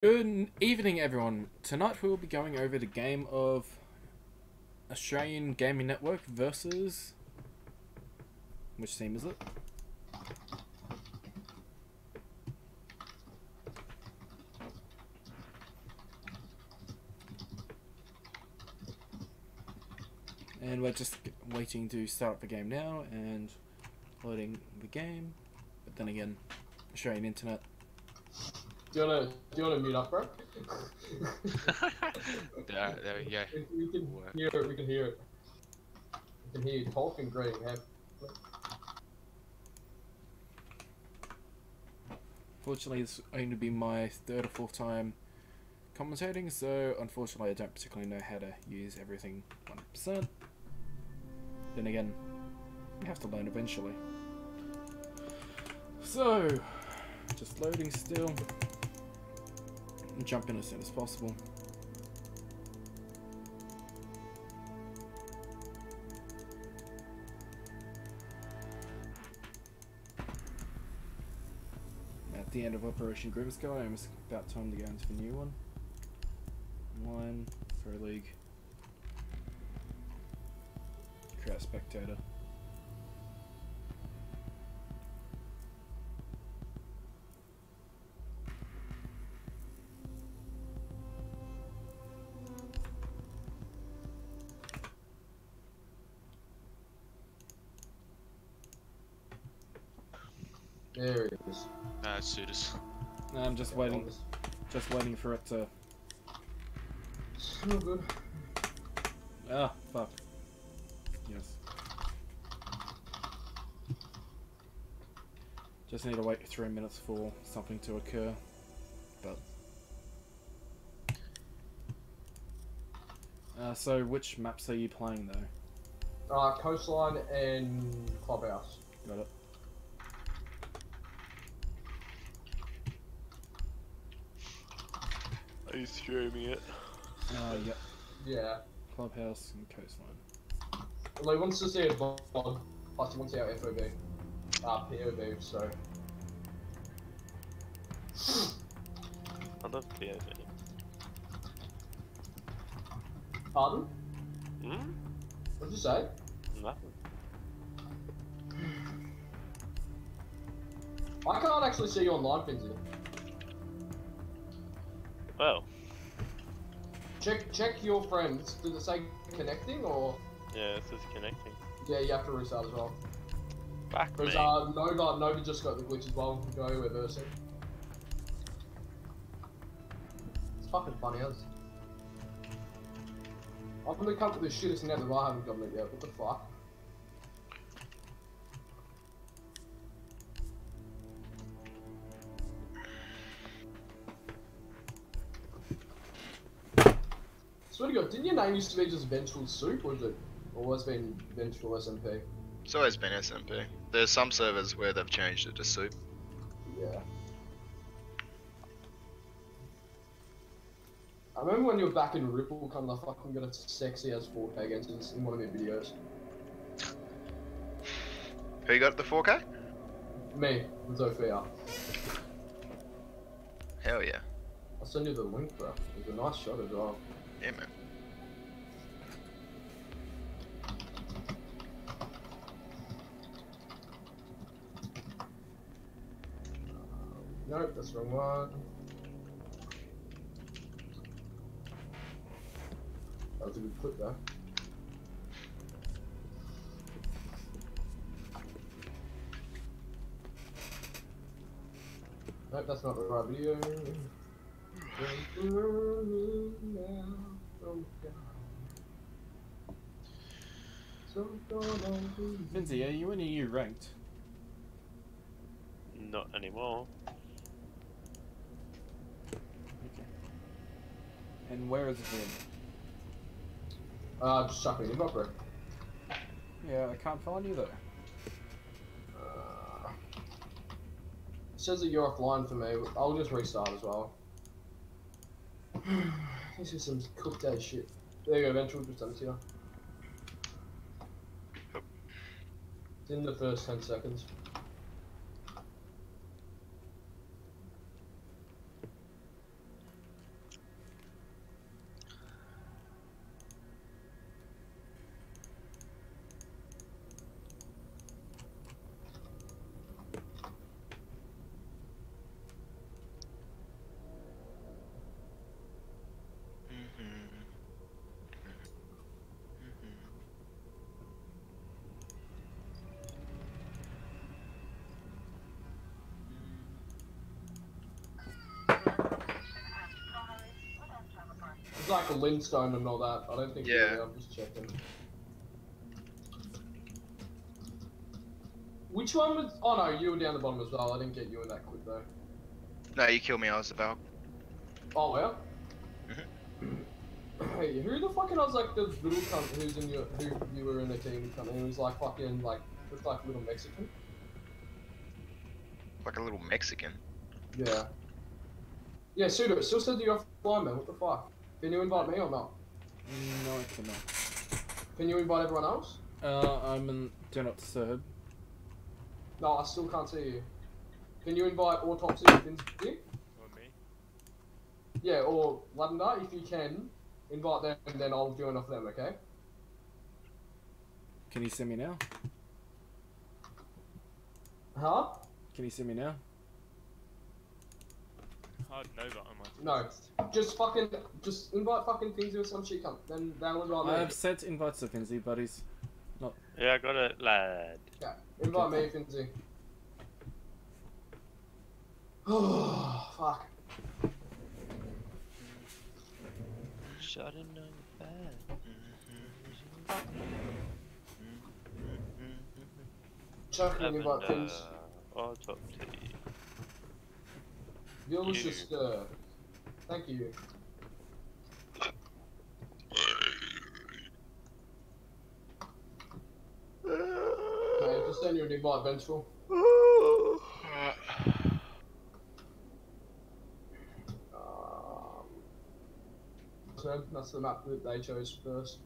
Good evening, everyone. Tonight we will be going over the game of Australian Gaming Network versus... which team is it? And we're just waiting to start up the game now and loading the game. But then again, Australian internet. Do you wanna mute up, bro? There we go. We can hear it. We can hear it. We can hear you talking great. Fortunately, it's only been my third or fourth time commentating, so unfortunately I don't particularly know how to use everything 100%. Then again, you have to learn eventually. So, just loading still. Jump in as soon as possible. At the end of Operation Grimskull, it's about time to go into the new one. Online, Pro League. Create a spectator. There it is. Su7ur3s. I'm just waiting for it to... So good. Ah, fuck. Yes. Just need to wait 3 minutes for something to occur, but... so which maps are you playing though? Coastline and Clubhouse. Got it. Are you streaming it? Yep. Yeah. Clubhouse and Coastline. Well, he wants to see a vlog, plus he wants to see our FOV. POV, so. I love POV. Pardon? Hmm? What'd you say? Nothing. I can't actually see you online, Finzy. Well. Check your friends. Did it say connecting or? Yeah, this is connecting. Yeah, you have to restart as well. Back me. Because Nova just got the glitch as well. Go reversing. It's fucking funny as. I'm gonna come to the shittest net that I haven't gotten it yet. What the fuck? Swear to God, didn't your name used to be just Vengeful Soup, or is it always been Vengeful SMP? It's always been SMP. There's some servers where they've changed it to soup. Yeah. I remember when you were back in Ripple, kind of fucking got a sexy as 4K against us in one of your videos. Who got the 4K? Me, and Zofia. Hell yeah. I'll send you the link, bro. It was a nice shot as well. Yeah, man. Nope, that's the wrong one. That was a good clip though. Nope, that's not the right video. Vinzi, are you in EU ranked? Not anymore. Okay. And where is it in? Just chuck it in, bro. Yeah, I can't find you though. It says that you're offline for me. I'll just restart as well. This is some cooked ass shit. There you go, Ventral, just done it here. It's in the first 10 seconds. like a Lindstone and all that. I don't think. Yeah. I'm just checking. Which one was? Oh no, you were down the bottom as well. I didn't get you in that quick though. No, you killed me. I was the Valk. Oh well. Hey, who the fucking was like the little cunt who's in your who you were in the team with? Cunt, he was like fucking like looked like a little Mexican. Like a little Mexican. Yeah. Yeah, Su7ur3s, it still said you're offline, man. What the fuck? Can you invite me or not? No, I cannot. Can you invite everyone else? I'm in Do Not Disturb. No, I still can't see you. Can you invite Autopsy and Finzy? Or me? Yeah, or Lavender, if you can, invite them and then I'll join off them, okay? Can you see me now? Huh? Can you see me now? Hard Nova on my No. Just invite fucking Finzy or some shit, cunt. Then they'll invite me. I've sent invites to Finzy, but he's not. Yeah, I got it, lad. Yeah, invite me, Finzy. Oh, fuck. Shut in on your bed. Chuck and invite Finzy. Autopsy. Yours just, thank you. Okay, just send you an invite, Vengeful. So that's the map that they chose first.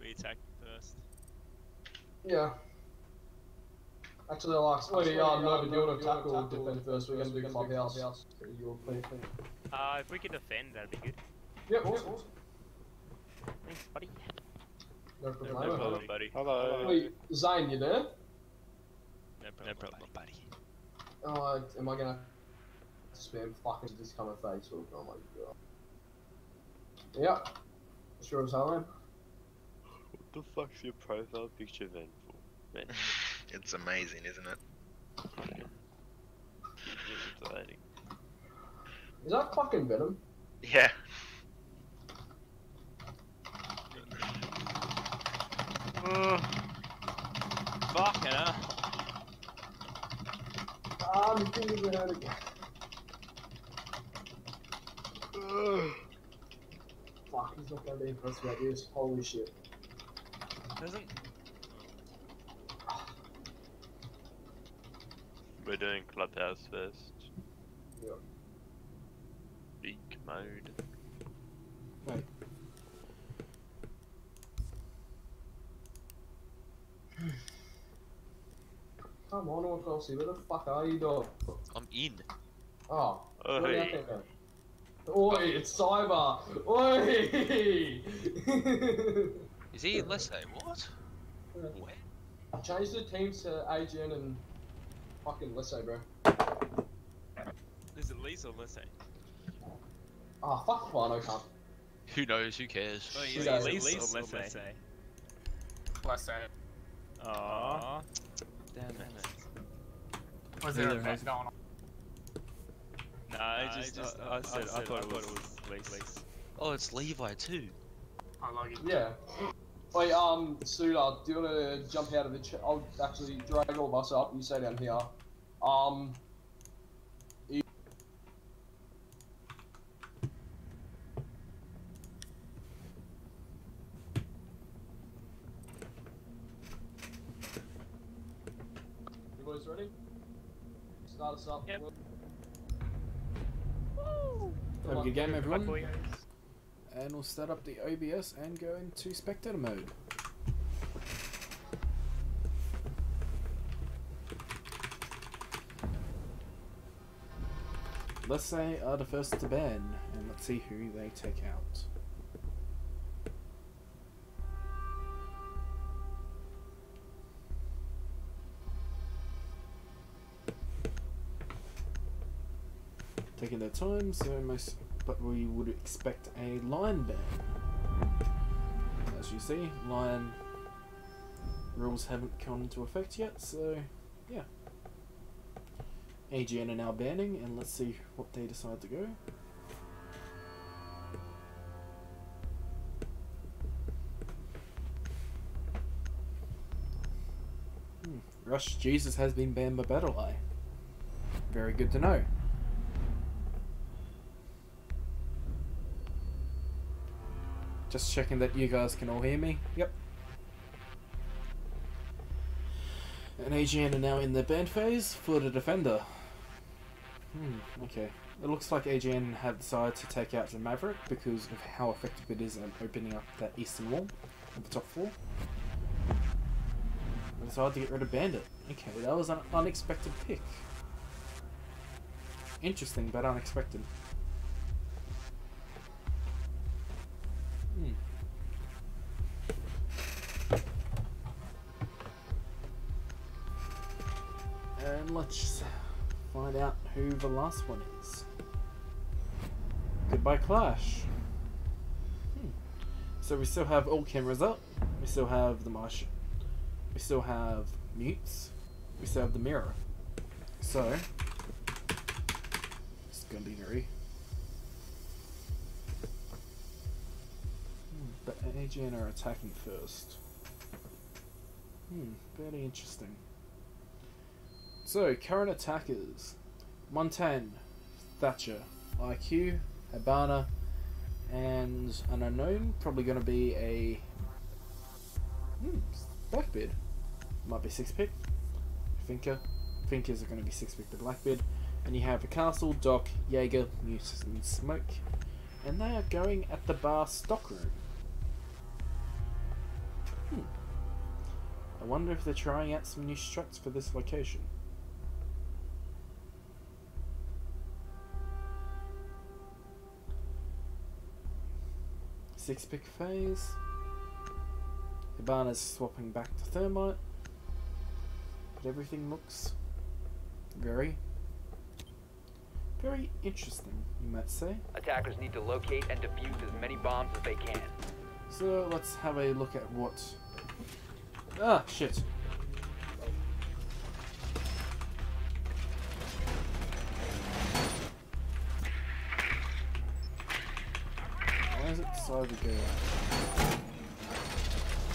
We attack first. Yeah. Actually, I like. Wait, no, but you want to attack or defend first? We're going to do clubhouse. You're clear. If we could defend, that'd be good. Yep, awesome. Thanks, buddy. No No problem. problem, buddy. Hello. Wait, Zane, you there? No problem, buddy. Oh, am I gonna spam fucking just come on Facebook? Oh my god. Yep. Sure as hell, man. What the fuck's your profile picture then for? Man, It's amazing, isn't it? it's exciting. Is that fucking Venom? Yeah. Fucking hell. Ah, my fingers are hurting. Fuck, he's not gonna be impressed about this. Holy shit. Doesn't. We're doing Clubhouse first. Yep. Big mode. Wait. Come on, Autopsy, where the fuck are you, dog? I'm in. Oh. Oh, where are you hey. at then? Oi, it's Cyber! Oi! Is he in Let's Say? What? Where? Change the teams to AGN and fucking let's say, bro. Is it Lisa or Lisa? Ah, fuck fine, I can't. Who knows? Who cares? Oh, Is yeah, it Lisa Lisa or or Lisa? Lisa? Let's say. Aww. Damn it. Was there Neither a has- bet going on? No, I thought it was Lisa. Oh, it's Levi too. I log in. Yeah. Wait, Su7ur3s, do you wanna jump out of the chat? I'll actually drag all of us up, you stay down here. You boys ready? Start us up. Yep. Have a good game, everyone. Boys. And we'll start up the OBS and go into spectator mode. Let's say are the first to ban, and let's see who they take out. Taking their time, but we would expect a lion ban. As you see, lion rules haven't come into effect yet, so yeah. AGN are now banning, and let's see what they decide to go. Rush Jesus has been banned by BattleEye. Very good to know. Just checking that you guys can all hear me. Yep. And AGN are now in the ban phase for the defender. Okay. It looks like AGN have decided to take out the Maverick because of how effective it is at opening up that eastern wall of the top floor. They decided to get rid of Bandit. Okay, that was an unexpected pick. Interesting, but unexpected. And let's find out who the last one is. Goodbye Clash. So we still have all cameras up. We still have the Marsh. We still have mutes. We still have the mirror. So it's gonna be very. But AGN are attacking first. Very interesting. So, current attackers: 110, Thatcher, IQ, Habana, and an unknown, probably going to be a Blackbeard. Might be 6-pick. Thinkers are going to be 6-pick the Blackbeard. And you have the Castle, Doc, Jaeger, Muses, and Smoke. And they are going at the bar stockroom. I wonder if they're trying out some new struts for this location. Six-pick phase. Hibana's swapping back to Thermite. But everything looks very interesting, you might say. Attackers need to locate and defuse as many bombs as they can. So let's have a look at what... Ah, shit. Why is it decided to go out?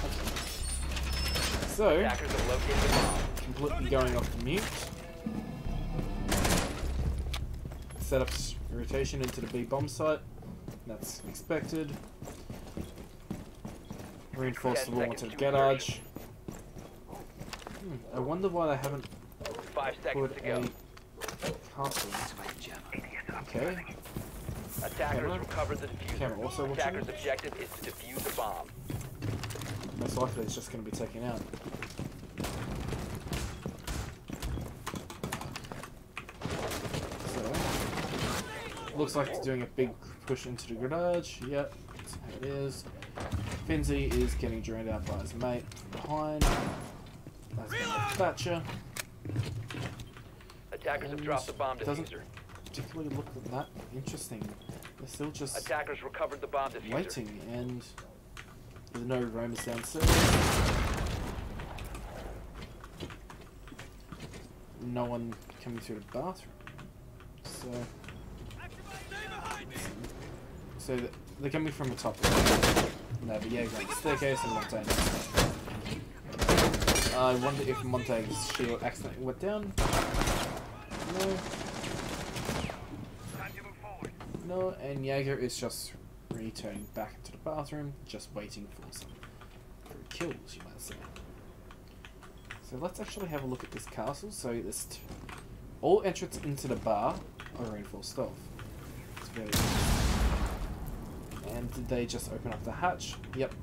Okay. So, Attackers have located the bomb. completely going off the mute. Set up rotation into the B bomb site. That's expected. Reinforce the wall into the garage. I wonder why they haven't 5 seconds put to go. a castle. Okay. Attackers Camera. recovered the diffuser. Camera also watching Attackers' it. objective is to defuse the bomb. Most likely it's just going to be taken out. So, looks like it's doing a big push into the garage. Yep, that's how it is. Finzi is getting drained out by his mate from behind. That's Thatcher. Attackers have dropped the bomb Doesn't diffuser. particularly look that interesting. They're still just Attackers recovered the bomb diffuser. waiting, and there's no roamers downstairs. No one coming through the bathroom. So they're coming from the top. No, but yeah, going staircase and Montaigne. I wonder if Montaigne's shield accidentally went down. No. No, and Jaeger is just returning back into the bathroom, just waiting for some kills, you might say. So let's actually have a look at this castle. So this all entrance into the bar are reinforced stealth. It's very And did they just open up the hatch? Yep.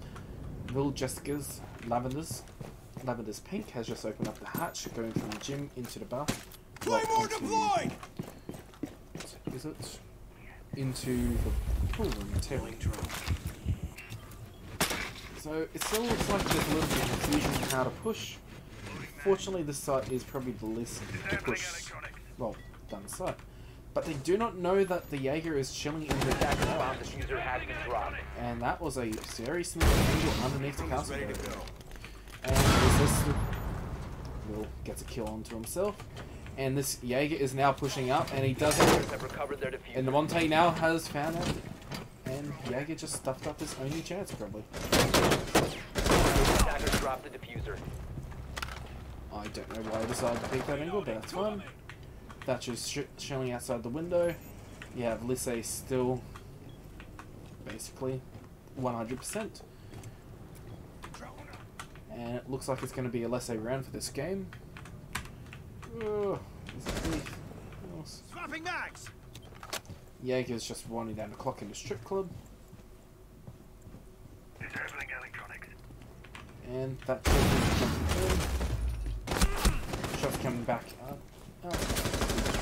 Will Jessica's Lavender's Pink has just opened up the hatch, going from the gym into the bar. Claymore deployed! Is it? Into the pool room tailing drone. So it still looks like there's a little bit of confusion on how to push. Fortunately, this site is probably the least to push, well, done site. But they do not know that the Jaeger is chilling in the Bomb diffuser has been dropped. and that was a very smooth angle underneath the castle. And Resist will get a kill onto himself. And this Jaeger is now pushing up, and he does it. Have recovered their And the diffuser. Monte now has found it. And Jaeger just stuffed up his only chance, probably. Attackers dropped the diffuser. I don't know why I decided to pick that angle, but that's fine. Thatcher's showing outside the window. You have Lissay still basically 100%. And it looks like it's going to be a Lissay round for this game. Is that really else? Swapping mags. Jaeger's just winding down the clock in the strip club. Disabling electronics. And that jumping in. Shot's coming back up. Oh,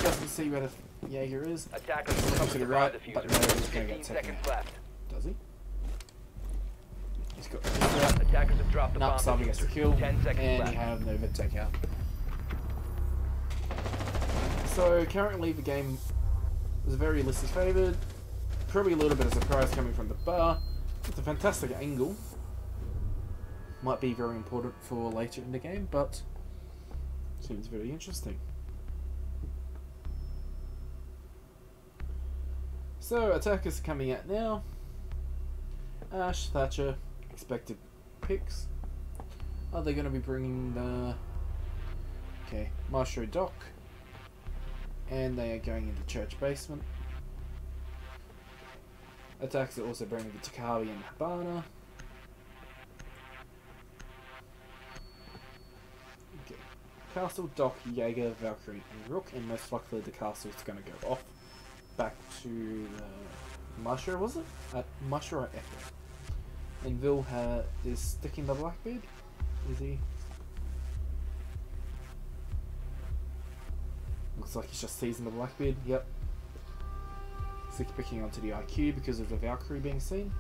doesn't see where the Jaeger is. Attackers Looks recovered to the the right, diffuser. but no, he's going to 15 get taken seconds out. left. Does he? He's got the out. Attackers have dropped the bomb Nup, Savi gets the diffuser. kill, 10 seconds and left. you have Nova take out. So currently the game is very Lissy's favoured. Probably a little bit of surprise coming from the bar. It's a fantastic angle. Might be very important for later in the game, but seems very interesting. So attackers coming out now. Ash, Thatcher, expected picks. Are they going to be bringing the... Okay, Maestro Doc. And they are going into church basement. Attackers are also bringing the Takawi and Habana. Okay. Castle, Doc, Jaeger, Valkyrie, and Rook. And most likely the castle is going to go off. Back to Maestro, was it? Maestro or Echo. And Vil is sticking the Blackbeard. Is he? Looks like he's just seizing the Blackbeard. Yep. Sick picking onto the IQ because of the Valkyrie being seen.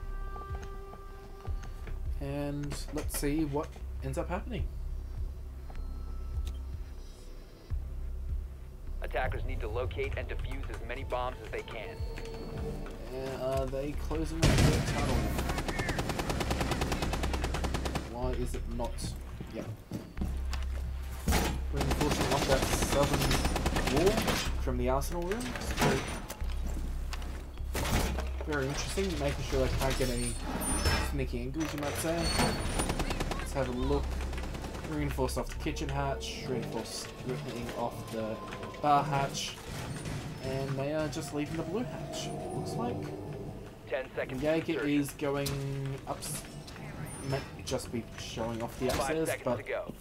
And let's see what ends up happening. Attackers need to locate and defuse as many bombs as they can. Are they closing the tunnel? Why is it not? Yep. Reinforcing off that southern wall from the arsenal room. So, very interesting, making sure they can't get any sneaky angles, you might say. Let's have a look. Reinforce off the kitchen hatch, reinforce ripping off the bar hatch, and they are just leaving the blue hatch, it looks like. 10 seconds. Jaeger is going up, might just be showing off the 5 upstairs, seconds but to go.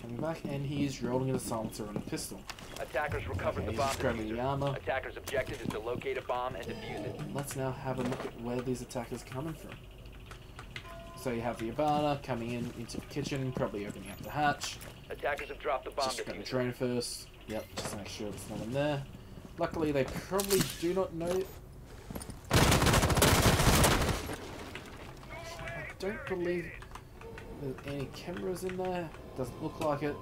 coming back, and he is rolling in a silencer and a pistol. Attackers recovered Okay, the bomb he's grabbing the diffuser. armor. Attackers' objective is to locate a bomb and defuse it. Let's now have a look at where these attackers are coming from. So you have the Ivana coming in into the kitchen, probably opening up the hatch. Attackers have dropped the bomb Just grab the diffuser. drone first. Yep, just make sure there's no one there. Luckily, they probably do not know. I don't believe there's any cameras in there. Doesn't look like it.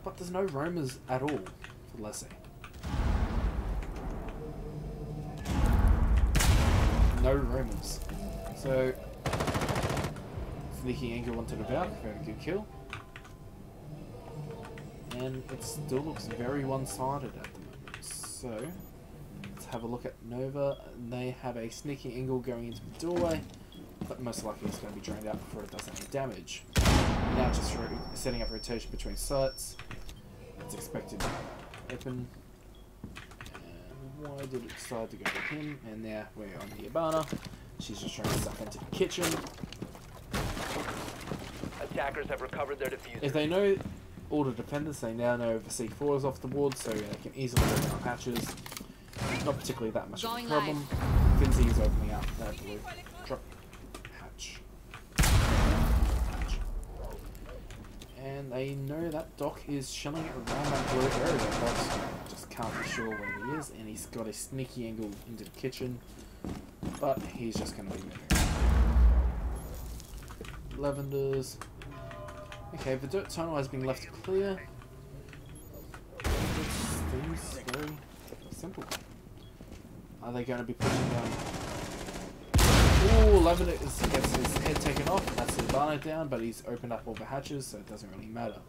But there's no roamers at all for Leslie. No roamers. So, sneaky angle onto the Valk, very good kill. And it still looks very one-sided at the moment. So, let's have a look at Nova. They have a sneaky angle going into the doorway, but most likely it's going to be drained out before it does any damage. Now just setting up rotation between sites. It's expected to open. And why did it decide to go with him? And now we're on the Ivana. She's just trying to stuff into the kitchen. Attackers have recovered their diffuser. If they know all the defenders, they now know the C4 is off the board, so they can easily open up hatches. Not particularly that much of a problem. Finzi is opening up that blue drop hatch. And they know that Doc is chilling around that blue area, but just can't be sure where he is. And he's got a sneaky angle into the kitchen, but he's just going to be moving. Lavenders. Okay, the dirt tunnel has been left clear. It seems very simple. Are they going to be pushing down? Ooh, Lavender gets his head taken off. That's the Ivana down, but he's opened up all the hatches, so it doesn't really matter.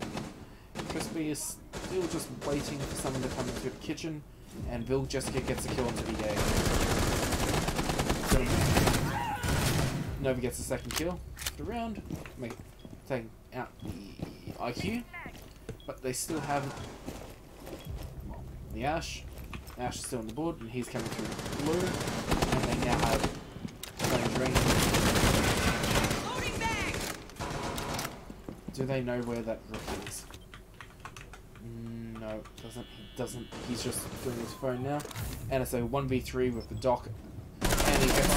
Crispy is still just waiting for someone to come into the kitchen, and Vil Jessica gets a kill onto the egg. Nova gets a second kill for the round, taking out the IQ, but they still have the Ash. Ash is still on the board, and he's coming through blue, and they now have Flames Ring. Do they know where that rook is? No, doesn't. He doesn't. He's just doing his phone now, and it's a 1v3 with the dock, and he gets,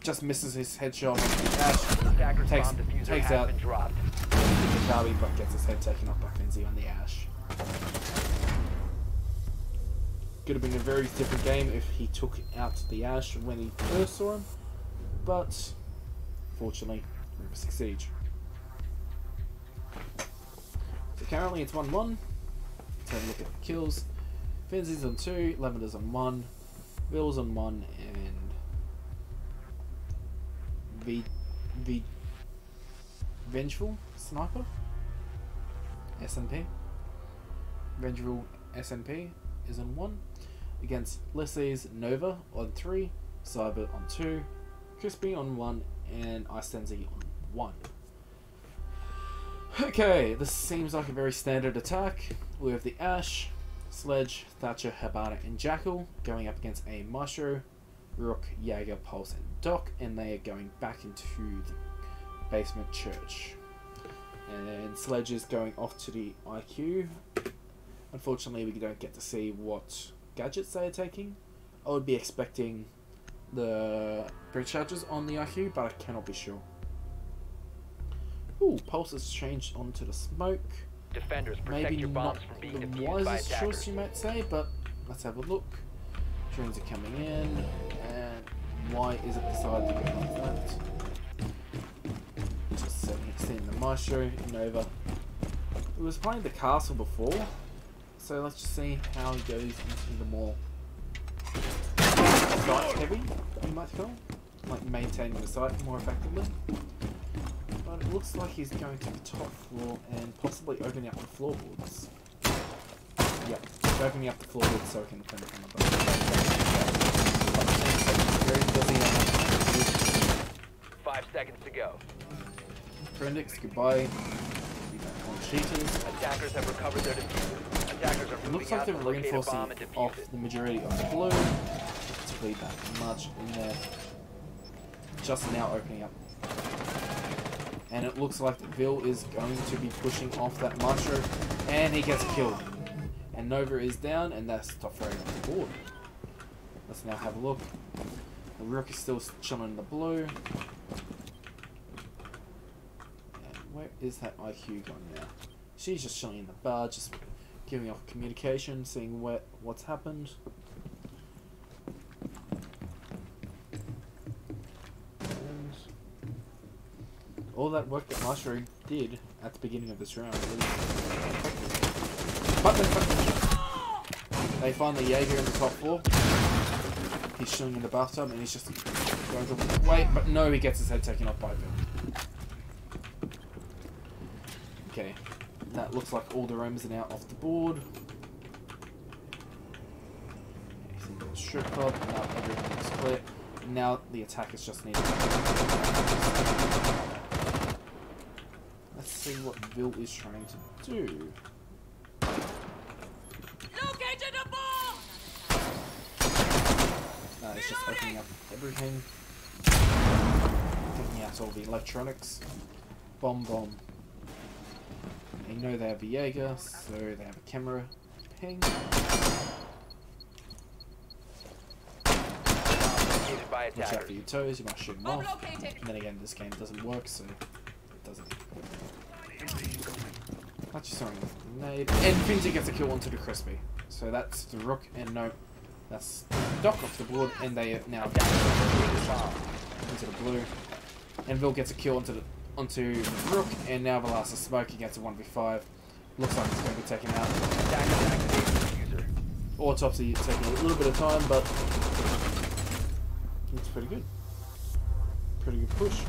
just misses his headshot on the Ash, takes out the Charlie, but gets his head taken off by Finzi on the Ash. Could have been a very different game if he took out the Ash when he first saw him, but fortunately, Rainbow Six Siege. So currently it's 1-1. Let's have a look at the kills. Finzi's on 2, Lavender's on 1, Vil's on 1, and Vengeful Sniper SNP. Vengeful SNP is on 1 against Leslie's Nova on 3, Su7ur on 2, Crispy on 1, and Icenzi on 1. Okay, this seems like a very standard attack. We have the Ash, Sledge, Thatcher, Habana, and Jackal going up against a Maestro, Rook, Jaeger, Pulse, and Doc, and they are going back into the basement church. And Sledge is going off to the IQ. Unfortunately, we don't get to see what gadgets they are taking. I would be expecting the breach charges on the IQ, but I cannot be sure. Ooh, Pulse has changed onto the smoke. Defenders, protect Maybe your not bombs from being the defused by wisest attackers. choice, you might say, but let's have a look. Drones are coming in, and why is it decided to go like that? Just seeing the Maestro, Nova. He was playing the castle before, so let's just see how he goes into the more site heavy, you might call, like maintaining the site more effectively. But it looks like he's going to the top floor and possibly opening up the floorboards. Yep, he's opening up the floorboards so he can defend from above. Very busy. 5 seconds to go. Friendix, goodbye. We don't want cheaters. Attackers have recovered their diffuser. Attackers are It looks moving like out they're to locate a reinforcing bomb and defuse off it. the majority of the blue. Particularly that much in there. Just now opening up. And it looks like Vil is going to be pushing off that Maestro, and he gets killed. And Nova is down, and that's top frame on the board. Let's now have a look. The Rook is still chilling in the blue. And where is that IQ going now? She's just chilling in the bar, just giving off communication, seeing what's happened. And all that work that Maestro did at the beginning of this round was they find the Jaeger in the top floor. He's chilling in the bathtub and he's just going to wait, but no, he gets his head taken off by Vil. Okay, that looks like all the roams are now off the board. He's in the strip club, now everything is clear. Now the attackers just need to... Let's see what Vil is trying to do. Located a bomb! It's just opening up everything. Taking out all the electronics. Bomb. They know they have a Jaeger, so they have a camera ping. By Watch out for attackers. your toes, you might shoot them Bomb off. located! And then again, this game doesn't work, so it doesn't. That's just throwing a grenade. And Finzi gets a kill onto the Crispy. So that's the Rook, and no, that's Doc off the board, and they are now into the blue. And Vil gets a kill onto Rook, and now Velas is smoking against a 1v5. Looks like it's going to be taken out. Autopsy taking a little bit of time, but it's pretty good. Pretty good push.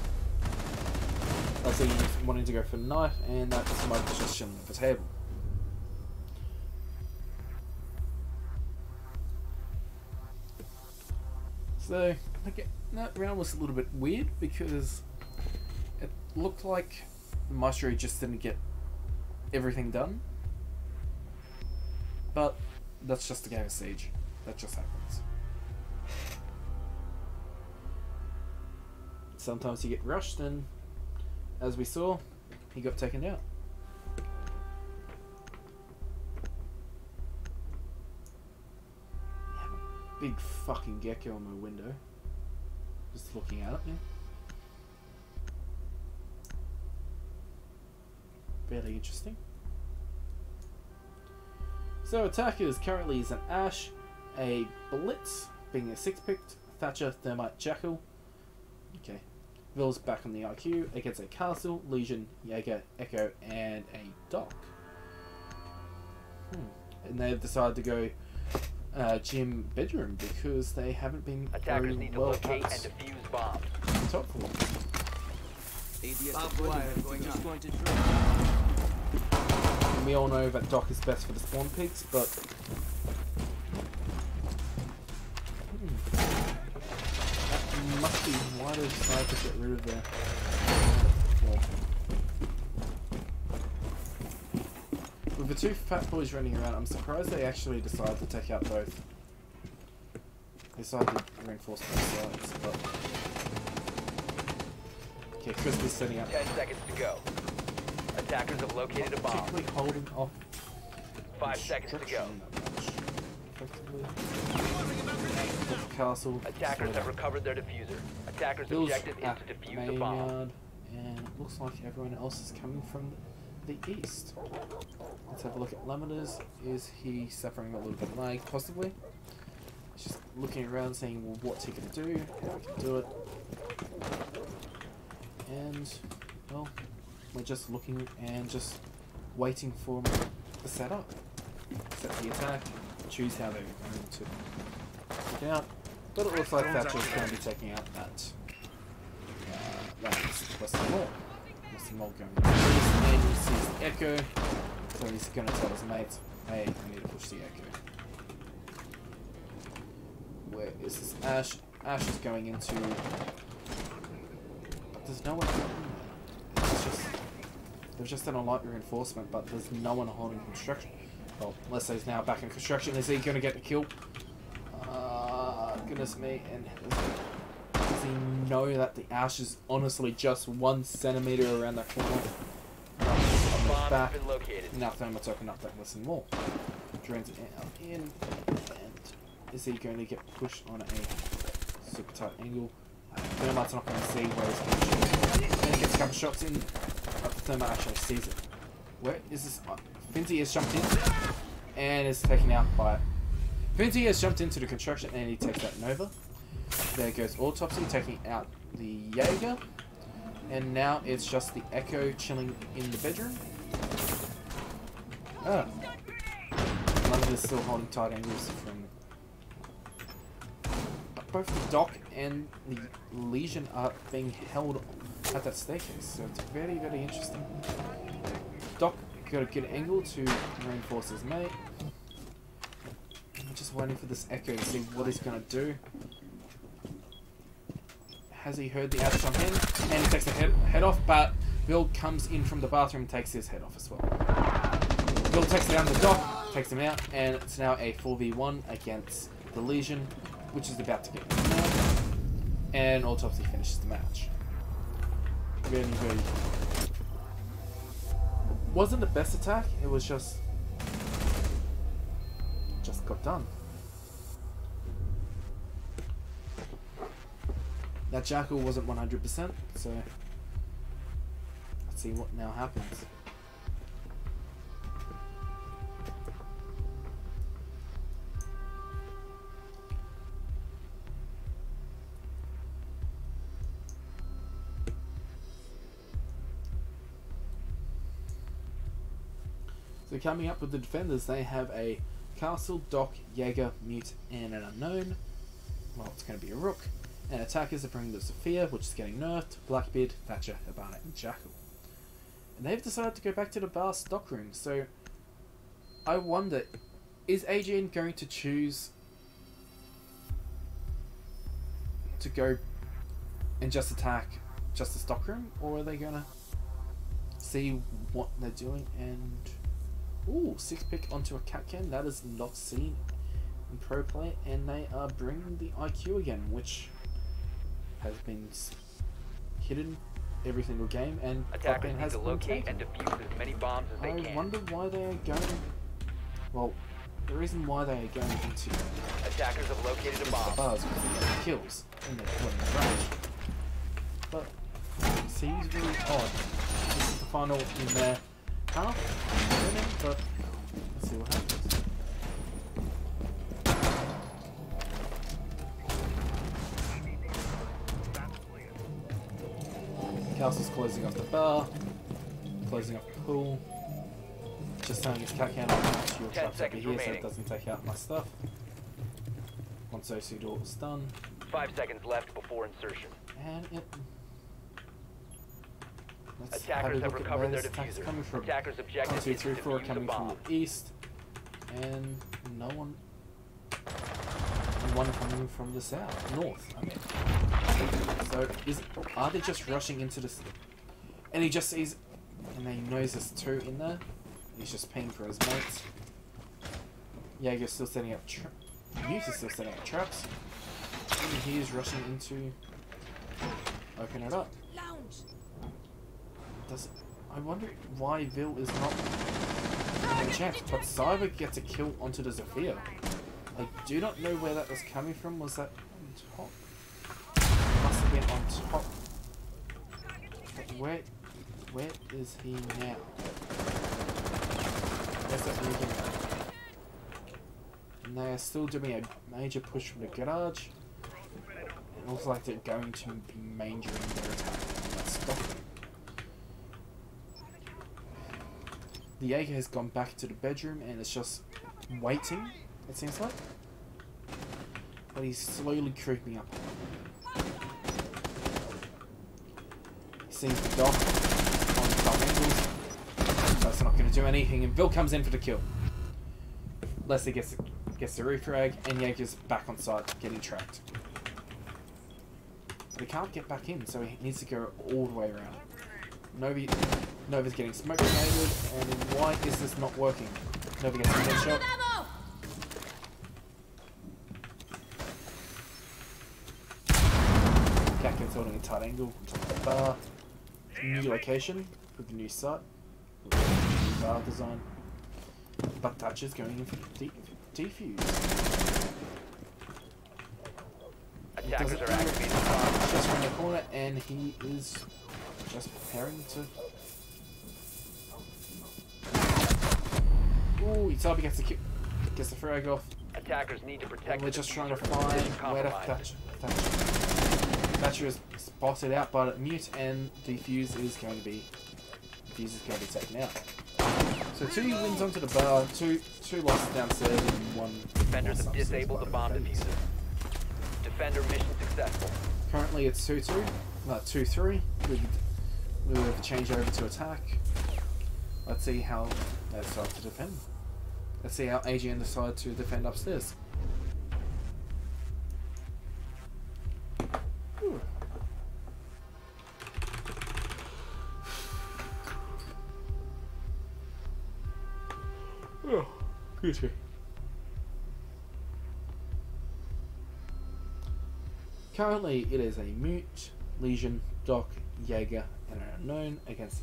I see him wanting to go for the knife, and that smoke is just chilling at the table. So, okay, that round was a little bit weird because it looked like the Maestro just didn't get everything done. But that's just the game of Siege. That just happens. Sometimes you get rushed, and as we saw, he got taken out. I have a big fucking gecko on my window. Just looking at it, yeah. Fairly interesting. So attackers currently is an Ash, a Blitz, being a 6-picked, Thatcher, Thermite, Jackal. Okay. Ville's back on the IQ against a Castle, Legion, Jaeger, Echo, and a Doc. And they've decided to go gym bedroom because they haven't been Attackers very need to well locate at and defuse bombs. top floor. And we all know that Doc is best for the spawn peaks, but that must be why they decided to get rid of their wall. With the two fat boys running around, I'm surprised they actually decided to take out both. They decided to reinforce both sides, but okay, Crispy's setting up. 10 seconds to go. Attackers have located a bomb. Particularly holding off 5 seconds to go. construction that much. Effectively. Left castle. Attackers have recovered their diffuser. Attackers' Bill's objective is at to defuse main the bomb. yard, and it looks like everyone else is coming from the east. Let's have a look at Laminers. Is he suffering a little bit of lag? Possibly. He's just looking around saying, well, what's he going to do? How he can do it. And, well, we're just looking and just waiting for the setup. Set the attack, choose how they're going to take it out. But it looks like Thatcher's going to be taking out that Western Wall. Western Wall going to and he sees the Echo, so he's going to tell his mates, hey, I need to push the Echo. Where is this Ash? Ash is going into... But there's no one holding there. It's just... They've just done a light reinforcement, but there's no one holding construction. Well, Leslie's now back in construction. Is he going to get the kill? Goodness me. And does he know that the Ash is honestly just 1 centimeter around that corner? Bomb Back. has been located. Now Thermite's opened up that Western Wall. Drains it out in. And is he going to get pushed on a super tight angle? Thermite's not going to see where he's going to shoot. And he gets a couple shots in, but the Thermite actually sees it. Where is this? Finty has jumped in and is taken out by it. Finty has jumped into the construction and he takes out Nova. There goes Autopsy taking out the Jaeger. And now it's just the Echo chilling in the bedroom. Ah. London is still holding tight angles from... Both the Doc and the Legion are being held at that staircase. So it's very, very interesting. Doc got a good angle to reinforce his mate. I'm just waiting for this Echo to see what he's going to do. Has he heard the Ash jump in? And he takes the head off, but Bill comes in from the bathroom and takes his head off as well. Bill takes down the Doc, takes him out, and it's now a 4v1 against the Legion, which is about to get out. And Autopsy finishes the match. Really, really... Wasn't the best attack, it was just got done. That Jackal wasn't 100%, so let's see what now happens. So coming up with the defenders, they have a Castle, Doc, Jaeger, Mute, and an Unknown. Well, it's going to be a Rook. And attackers are bringing the Sophia, which is getting nerfed, Blackbeard, Thatcher, Hibana, and Jackal. And they've decided to go back to the bar stockroom, so I wonder, is AGN going to choose to go and just attack just the stockroom, or are they gonna see what they're doing and... Ooh, 6-pick onto a cat can, that is not seen in pro play, and they are bringing the IQ again, which has been hidden every single game, and Attackers Clockman need has to been locate taken. and defuse as many bombs as they I can. wonder why they are going... Well, the reason why they are going into Attackers have located a bomb. bars because they get kills in the range. But it seems really odd. This is the final in their half, winning, but let's see what happens. Castle's closing off the bar, closing off the pool. Just saying his cat can on your traps over here so it remaining. doesn't take out my stuff. Once Su7ur3s is done. 5 seconds left before insertion. And it... Let's have a Attackers have look at recovered where their this attack's diffuser. coming from. Attackers' 1, objective 2, is 3, to 4 defuse the coming from bomb. the east. And no one... One coming from the south. North, I mean. So, are they just rushing into this... And he just sees... And he knows there's 2 in there. He's just paying for his mates. Jaeger's still setting up Mute is still setting up traps. And he is rushing into... Open it up. I wonder why Vil is not getting a chance, but Cyber gets a kill onto the Zephyr. I do not know where that was coming from. Was that on top? It must have been on top. But where is he now? Where's that moving at? And they are still doing a major push from the garage. It looks like they're going to be majoring their attack on that stop. The Jaeger has gone back to the bedroom and it's just waiting, it seems like. But he's slowly creeping up. He sees the dog on top angles. That's not going to do anything, and Vil comes in for the kill. Leslie gets the refrag, and Jaeger's back on site, getting tracked. But he can't get back in, so he needs to go all the way around. Nova's getting smoke grenaded, and why is this not working? Nova gets a headshot. Cat holding a tight angle to the bar. New location with the new site. With the new bar design. But Thatcher's going in for defuse. Attackers are activating the bomb. Just around the corner, and he is just preparing to... Ooh, Itabi gets the frag off. Attackers need to protect And we're the just trying to diffuser from position find where to compromised. Thatcher is spotted out by Mute, and Defuse is going to be taken out. So 2 wins onto the bar, two losses downstairs, and 1 Defenders loss have upstairs disabled by the bomb defenders. diffuser. Defender mission successful. Currently it's 2-2, 2-3 with the change over to attack. Let's see how they decide to defend. Let's see how AGN decide to defend upstairs. Ooh. Oh, excuse me. Currently, it is a Mute, Legion, Doc, Jaeger, and an Unknown against,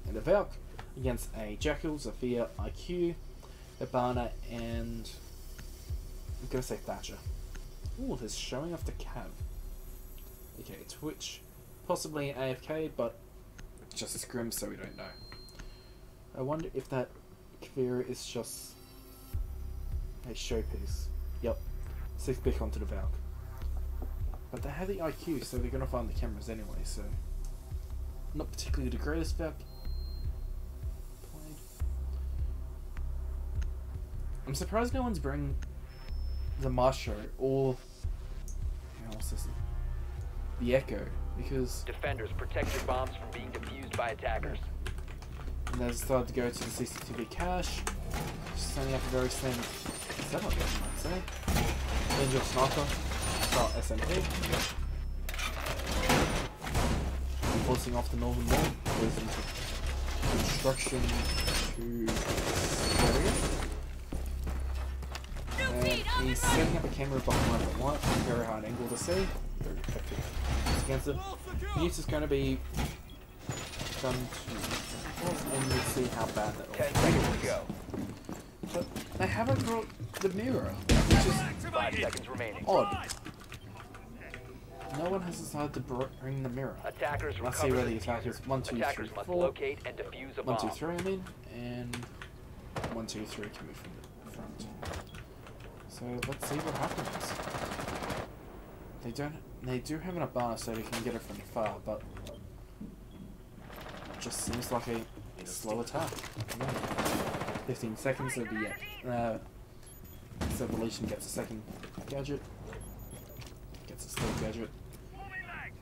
and a Valk against a Jackal, Zephyr, IQ, Hibana, and I'm gonna say Thatcher. Ooh, there's showing off the Cav. Okay, Twitch, possibly AFK, but it's just a scrim, so we don't know. I wonder if that Kavira is just a showpiece. Yep, 6-pick onto the Valk. But they have the IQ, so they're going to find the cameras anyway, so... Not particularly the greatest Valk played. I'm surprised no one's bringing the Maestro or... Hang on, what's this? the Echo, because Defenders, protect your bombs from being defused by attackers. and they decided to go to the CCTV cache, setting up a very slim setup, I might say. Ninja Sniper, start SMP. Forcing off the northern wall, goes into construction to area. And he's setting up a camera behind the light, very hard angle to see, very effective against it. Use is going to be done to, and we'll see how bad that 10 seconds to go. But they haven't brought the mirror, which is 5 seconds remaining. odd. No one has decided to bring the mirror. Attackers Let's see recover where the the attack is. diffuser. 1, 2, 3, Attackers must 4. locate and defuse a 1, 2, bomb. 3, I mean, and 1, 2, 3 coming from the front. So let's see what happens. They do have an Abana, so they can get it from far, but it just seems like a slow attack. 15 seconds, so so the Legion gets a second gadget, gets a third gadget.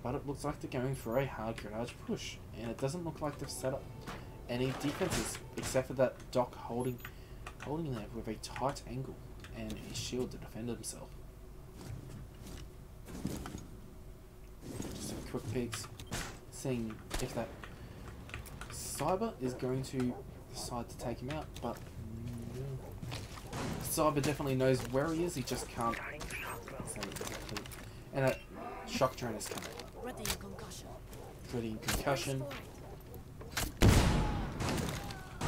But it looks like they're going for a hard garage push, and it doesn't look like they've set up any defenses except for that Doc holding there with a tight angle and a shield to defend himself. Just some quick peeks, seeing if that Cyber is going to decide to take him out, but Cyber definitely knows where he is. He just can't. And a shock drone is coming. Ready in concussion. Ready in concussion.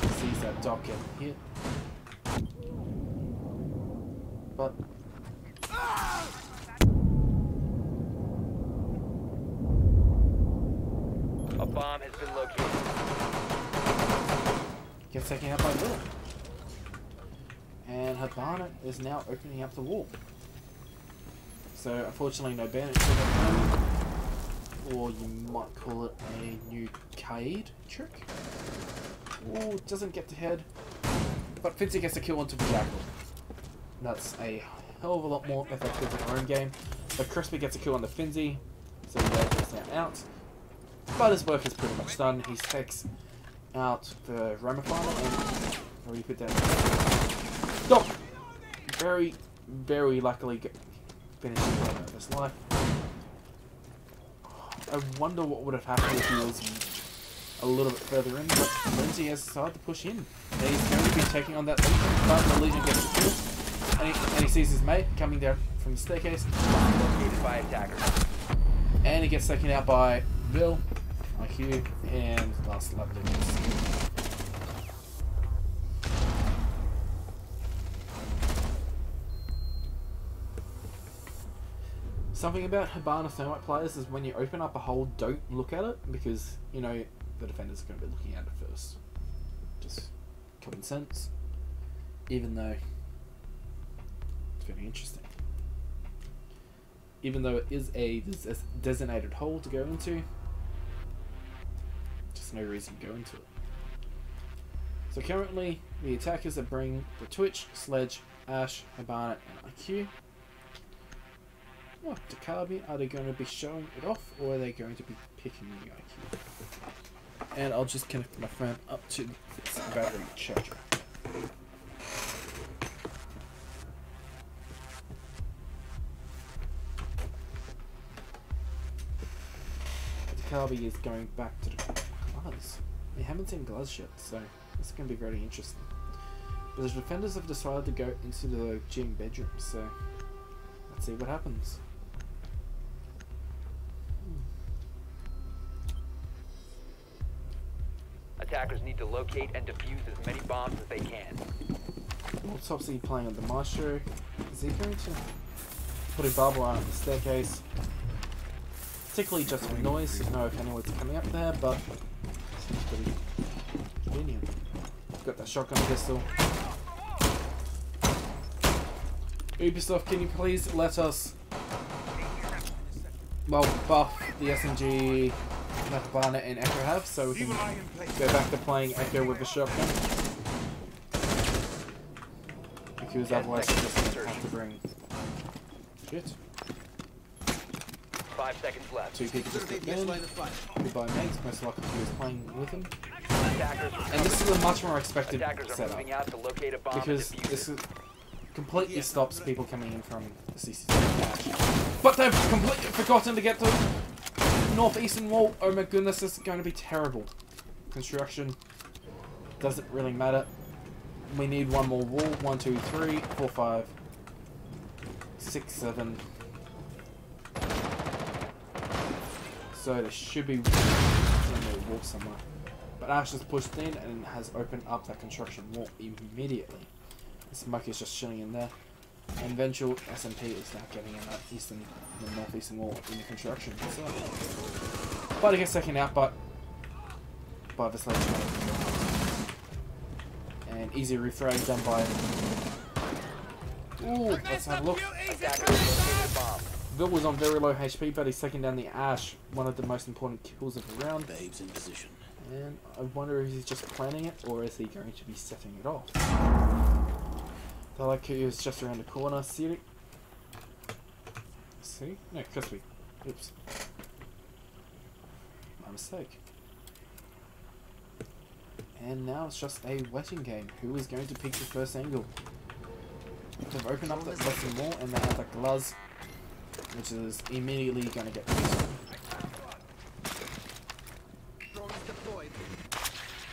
Sees that Doc get hit. But A bomb has been located. gets taken out by Will. And Habana is now opening up the wall. So unfortunately no bandit trick at the moment. Or you might call it a new Kaid trick. Oh, doesn't get the head. But Finzi gets a kill onto the Jackal. That's a hell of a lot more effective than our own game. But Crispy gets a kill on the Finzi. So that is now out. But his work is pretty much done. He takes out the Ramifiner and already put down. Doc! Very, very luckily finished his life. I wonder what would have happened if he was a little bit further in, but Lindsay has decided to push in. And he's going to be taking on that Legion, but the Legion gets the kill. And he sees his mate coming down from the staircase. Located by attackers. And he gets taken out by Bill, IQ, and last lap Legends. Something about Habana Thermite players is when you open up a hole, don't look at it, because, you know, the defenders are going to be looking at it first. Just common sense. Even though it's very interesting. Even though it is a designated hole to go into, just no reason to go into it. So currently, the attackers that bring the Twitch, Sledge, Ash, Habana, and IQ. What, Dakabi, are they going to be showing it off, or are they going to be picking the IQ? And I'll just connect my phone up to this battery charger. Dakabi is going back to the Glaz. We haven't seen Glaz yet, so this is going to be very interesting. But the defenders have decided to go into the gym bedroom, so let's see what happens. Attackers need to locate and defuse as many bombs as they can. Well, Topsy playing on the Maestro. Is he going to put a barbed wire on the staircase? Particularly just for noise, to know if anyone's coming up there, but seems pretty convenient. Got that shotgun pistol. Ubisoft, can you please let us, well, buff the SMG that Barnet and Echo have, so we can go back to playing Echo with the shotgun? Because otherwise we're just going to have to bring shit. 5 5 seconds left. 2 people just got in. Goodbye mates, most likely he was playing with him. Attackers And this is a much more expected Attackers are setup. moving out to locate a bomb Because and defuse this it. is completely stops people coming in from the CCTV cache. But they've completely forgotten to get to the northeastern wall. Oh my goodness, this is going to be terrible. Construction doesn't really matter. We need one more wall. 1, 2, 3, 4, 5, 6, 7. So there should be a wall somewhere. But Ash has pushed in and has opened up that construction wall immediately. Smoke is just chilling in there. And eventual SMP is now getting in that the northeastern wall in the construction. So, but it gets taken out by the sledge. And easy refrag done by. Ooh, let's have a look. Attackers located a bomb. Bill was on very low HP, but he's taking down the Ash, one of the most important kills of the round. Babes in position. And I wonder if he's just planning it, or is he going to be setting it off? I like he was just around the corner. See? See? No, crispy. Oops. My mistake. And now it's just a wetting game. Who is going to pick the first angle? They've opened up that western wall, and they have that gluz, which is immediately going to get pissed.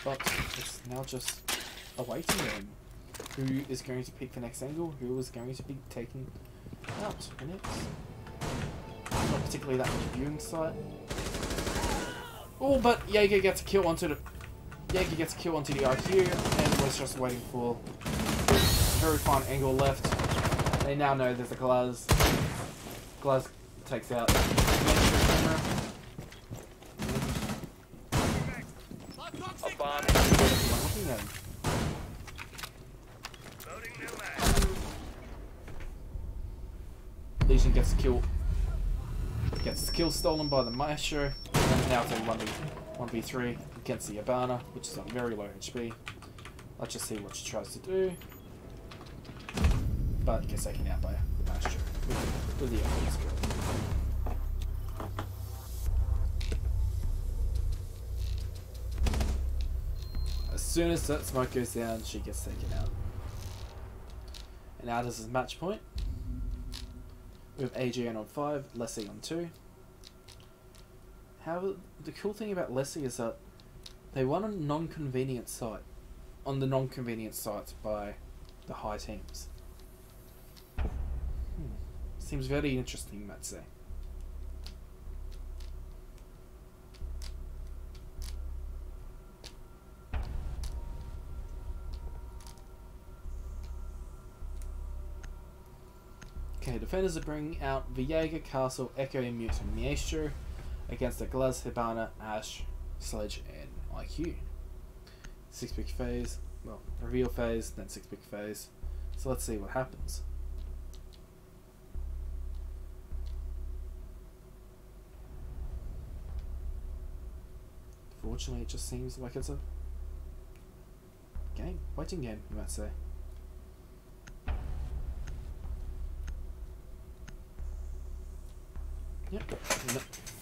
But it's now just a waiting game. Who is going to pick the next angle? Who is going to be taken out next? Not particularly that much viewing site. Oh, but Jaeger gets a kill onto the IQ, and was just waiting for a very fine angle left. They now know there's a gluz. Gluz takes out the camera. A bomb Looking at him. Legion gets a kill. Gets the kill stolen by the Maestro. And now it's a 1v3 against the Yabana, which is on very low HP. Let's just see what she tries to do. But gets taken out by the Maestro with the Echo's kill. As soon as that smoke goes down, she gets taken out. And now this is match point. With AGN on 5, Leslie on 2. However, the cool thing about Leslie is that they won on a non-convenient site. On the non-convenient sites by the high teams. Seems very interesting, I'd say. Okay, defenders are bringing out Viega, Castle, Echo, and Mute and Maestro against the Glaz, Hibana, Ash, Sledge, and IQ. 6-pick phase, well, reveal phase, then 6-pick phase. So let's see what happens. Fortunately, it just seems like it's a game, waiting game, you might say. Yep,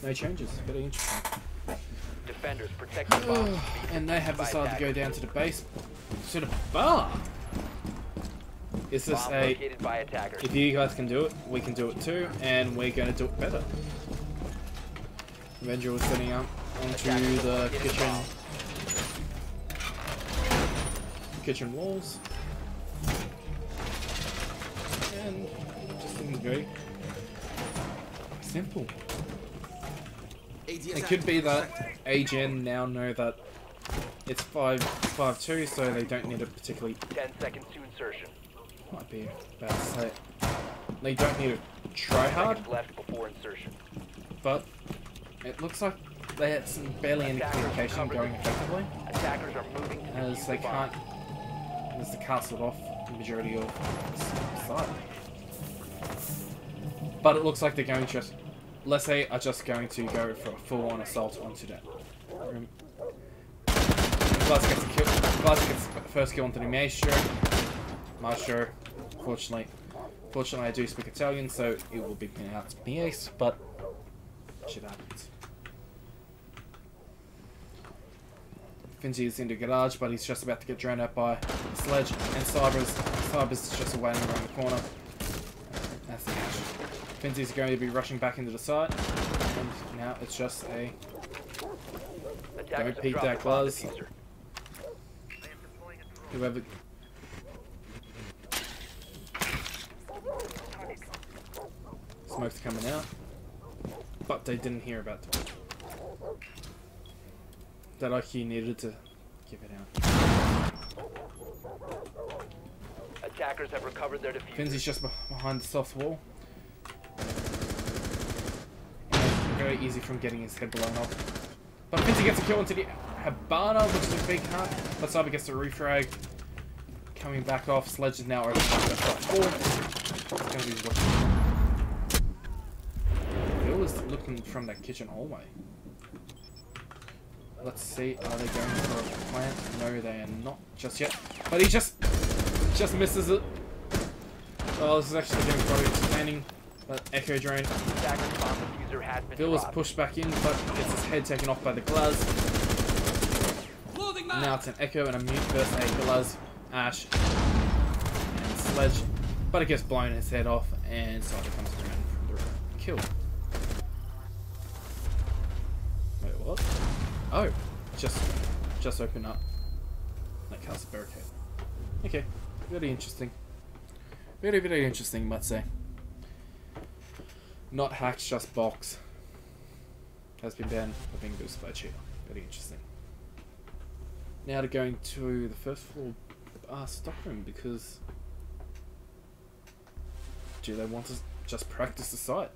no changes. Very interesting. defenders protect the bomb. And they have decided to go down to the base, to the bar. Is this Bomb a? located by attackers. If you guys can do it, we can do it too, and we're going to do it better. Avenger was setting up onto the kitchen walls, and just seems very simple. It could be that AGN now know that it's 5-2, so they don't need a particularly. 10 seconds to insertion. Might be bad to say. They don't need to try hard, Seconds left before insertion. but it looks like they had some barely any communication going effectively, Attackers are moving to as defuse they the bomb. can't, as they castled off the majority of the site. But it looks like they're going to, let's say, are just going to go for a full-on assault onto that room. Glass gets a kill. Glass gets the first kill onto the Maestro. Fortunately I do speak Italian, so it will be pronounced Mies, but shit happens. Finzi is in the garage, but he's just about to get drowned out by Sledge, and Cyber's just waiting around the corner. That's the catch. Finzi's going to be rushing back into the site, and now it's just a don't peek that Glaz. Whoever. Smoke's coming out, but they didn't hear about it. That IQ needed to give it out. Attackers have recovered their diffuser. Finzi's just behind the soft wall. Very easy from getting his head blown off. But Finzi gets a kill into the Habana, which is a big cut. But Cyber gets a refrag. Coming back off. Sledge is now over the soft wall. It's going to be watching. Bill is looking from that kitchen hallway. Let's see, are they going for a plant? No, they are not just yet. But he just misses it. Oh, this is actually getting quite entertaining. That Echo Drain. Bill was pushed back in, but gets his head taken off by the Glaz. Now it's an Echo and a mute versus a Glaz, Ash, and Sledge. But it gets blown his head off, and Cyber comes around for the kill. Wait, what? Oh, just open up that castle barricade. Okay, very interesting. Very, very interesting, you might say. Not hacks, just box. Has been banned for being boosted by cheater. Very interesting. Now to going to the first floor stockroom, because do they want to just practice the site?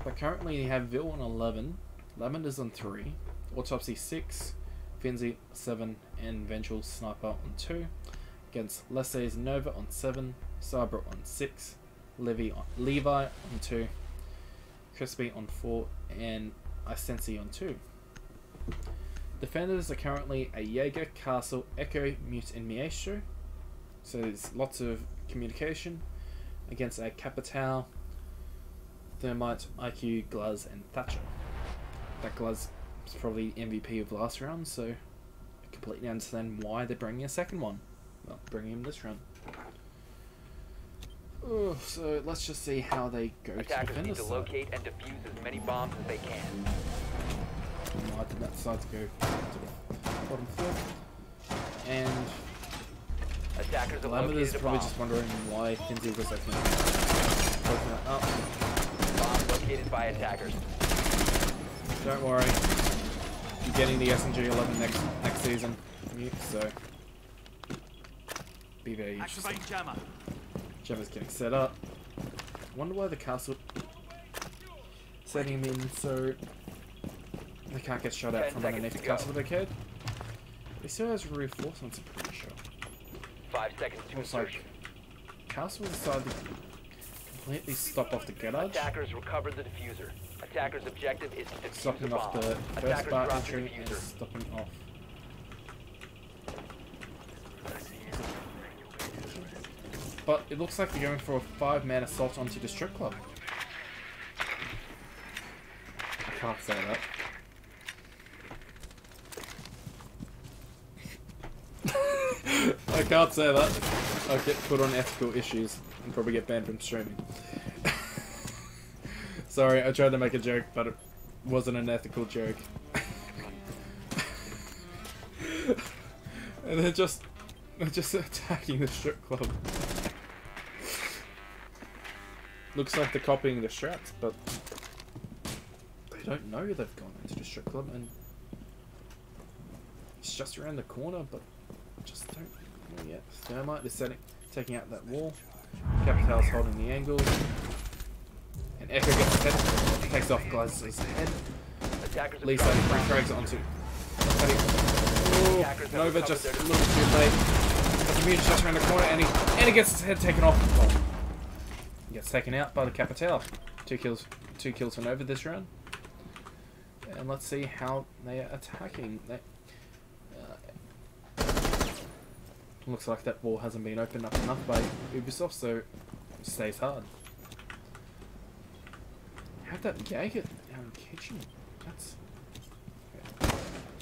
But currently you have Vil on 11, Lavender's on 3, Autopsy 6, Finzi 7, and Vengeful Sniper on 2. Against Lesse's Nova on 7, Cyber on 6, Levi on 2, Crispy on 4, and Isensi on 2. Defenders are currently a Jaeger, Castle, Echo, Mute, and Maestro. So there's lots of communication against a Capital, Thermite, IQ, Glaz, and Thatcher. That Glaz is probably MVP of last round, so I completely understand why they're bringing a second one. Well, bringing him this round. Oh, so let's just see how they go to defend need this to side. locate and defuse as many bombs as they can. I did that side to go to the bottom floor. And Attackers have Glamour is located a probably bomb. just wondering why Finzi was open that up. Bomb located by attackers. Don't worry, you're getting the SMG 11 next season from you, so be very interesting. Activate jammer. Gemma's getting set up. Wonder why the castle setting him in so they can't get shot out 10 from seconds underneath to the go. castle barricade. He still has reinforcements, I'm pretty sure. 5 seconds to Looks insertion. like castle decided to completely stop off the garage, Attackers recovered the diffuser. Attackers' objective is to defuse the stopping off bomb. the first Attackers bar dropped the entry and diffuser. stopping off. But it looks like they're going for a 5-man assault onto the strip club. I can't say that. I can't say that. I'll get put on ethical issues and probably get banned from streaming. Sorry, I tried to make a joke, but it wasn't an ethical joke. And they're just attacking the strip club. Looks like they're copying the strats, but they don't know they've gone into the strip club, and it's just around the corner, but just don't know yet. Thermite is taking out that wall. Capital's holding the angle. And Echo gets his head, takes off Glaz's head. Attackers have Lisa dropped the bomb. refrags onto. Ooh, Nova just a little too late. The mute just around the corner, and he gets his head taken off. Well, he gets taken out by the Capital. Two kills for Nova this round. And let's see how they are attacking. Looks like that wall hasn't been opened up enough by Ubisoft, so it stays hard. have that Jaeger kitchen. That's...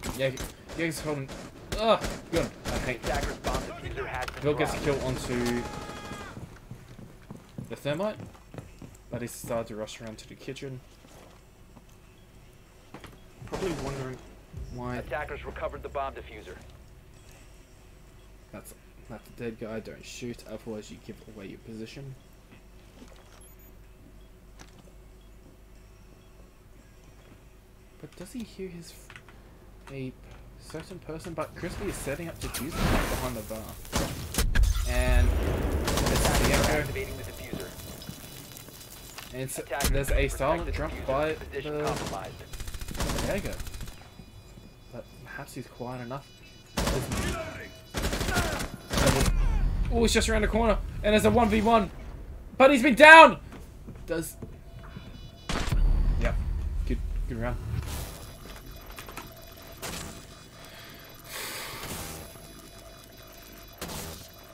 Okay. Jaeger's holding... Ugh! Good. I hate that. Attackers bomb diffuser has been Bill gets a dropped. kill onto the thermite, but he started to rush around to the kitchen. Probably wondering why Attackers recovered the bomb diffuser. that's a dead guy. Don't shoot, otherwise you give away your position. But does he hear a certain person? But Crispy is setting up diffuser right behind the bar, and it's the echo. Activating the diffuser. And it's, Attackers there's a protect silent the drop diffuser. by Position the compromised. Jaeger. But perhaps he's quiet enough. Oh, he's just around the corner, and there's a 1v1. But he's been down! Does... Yep. Good round.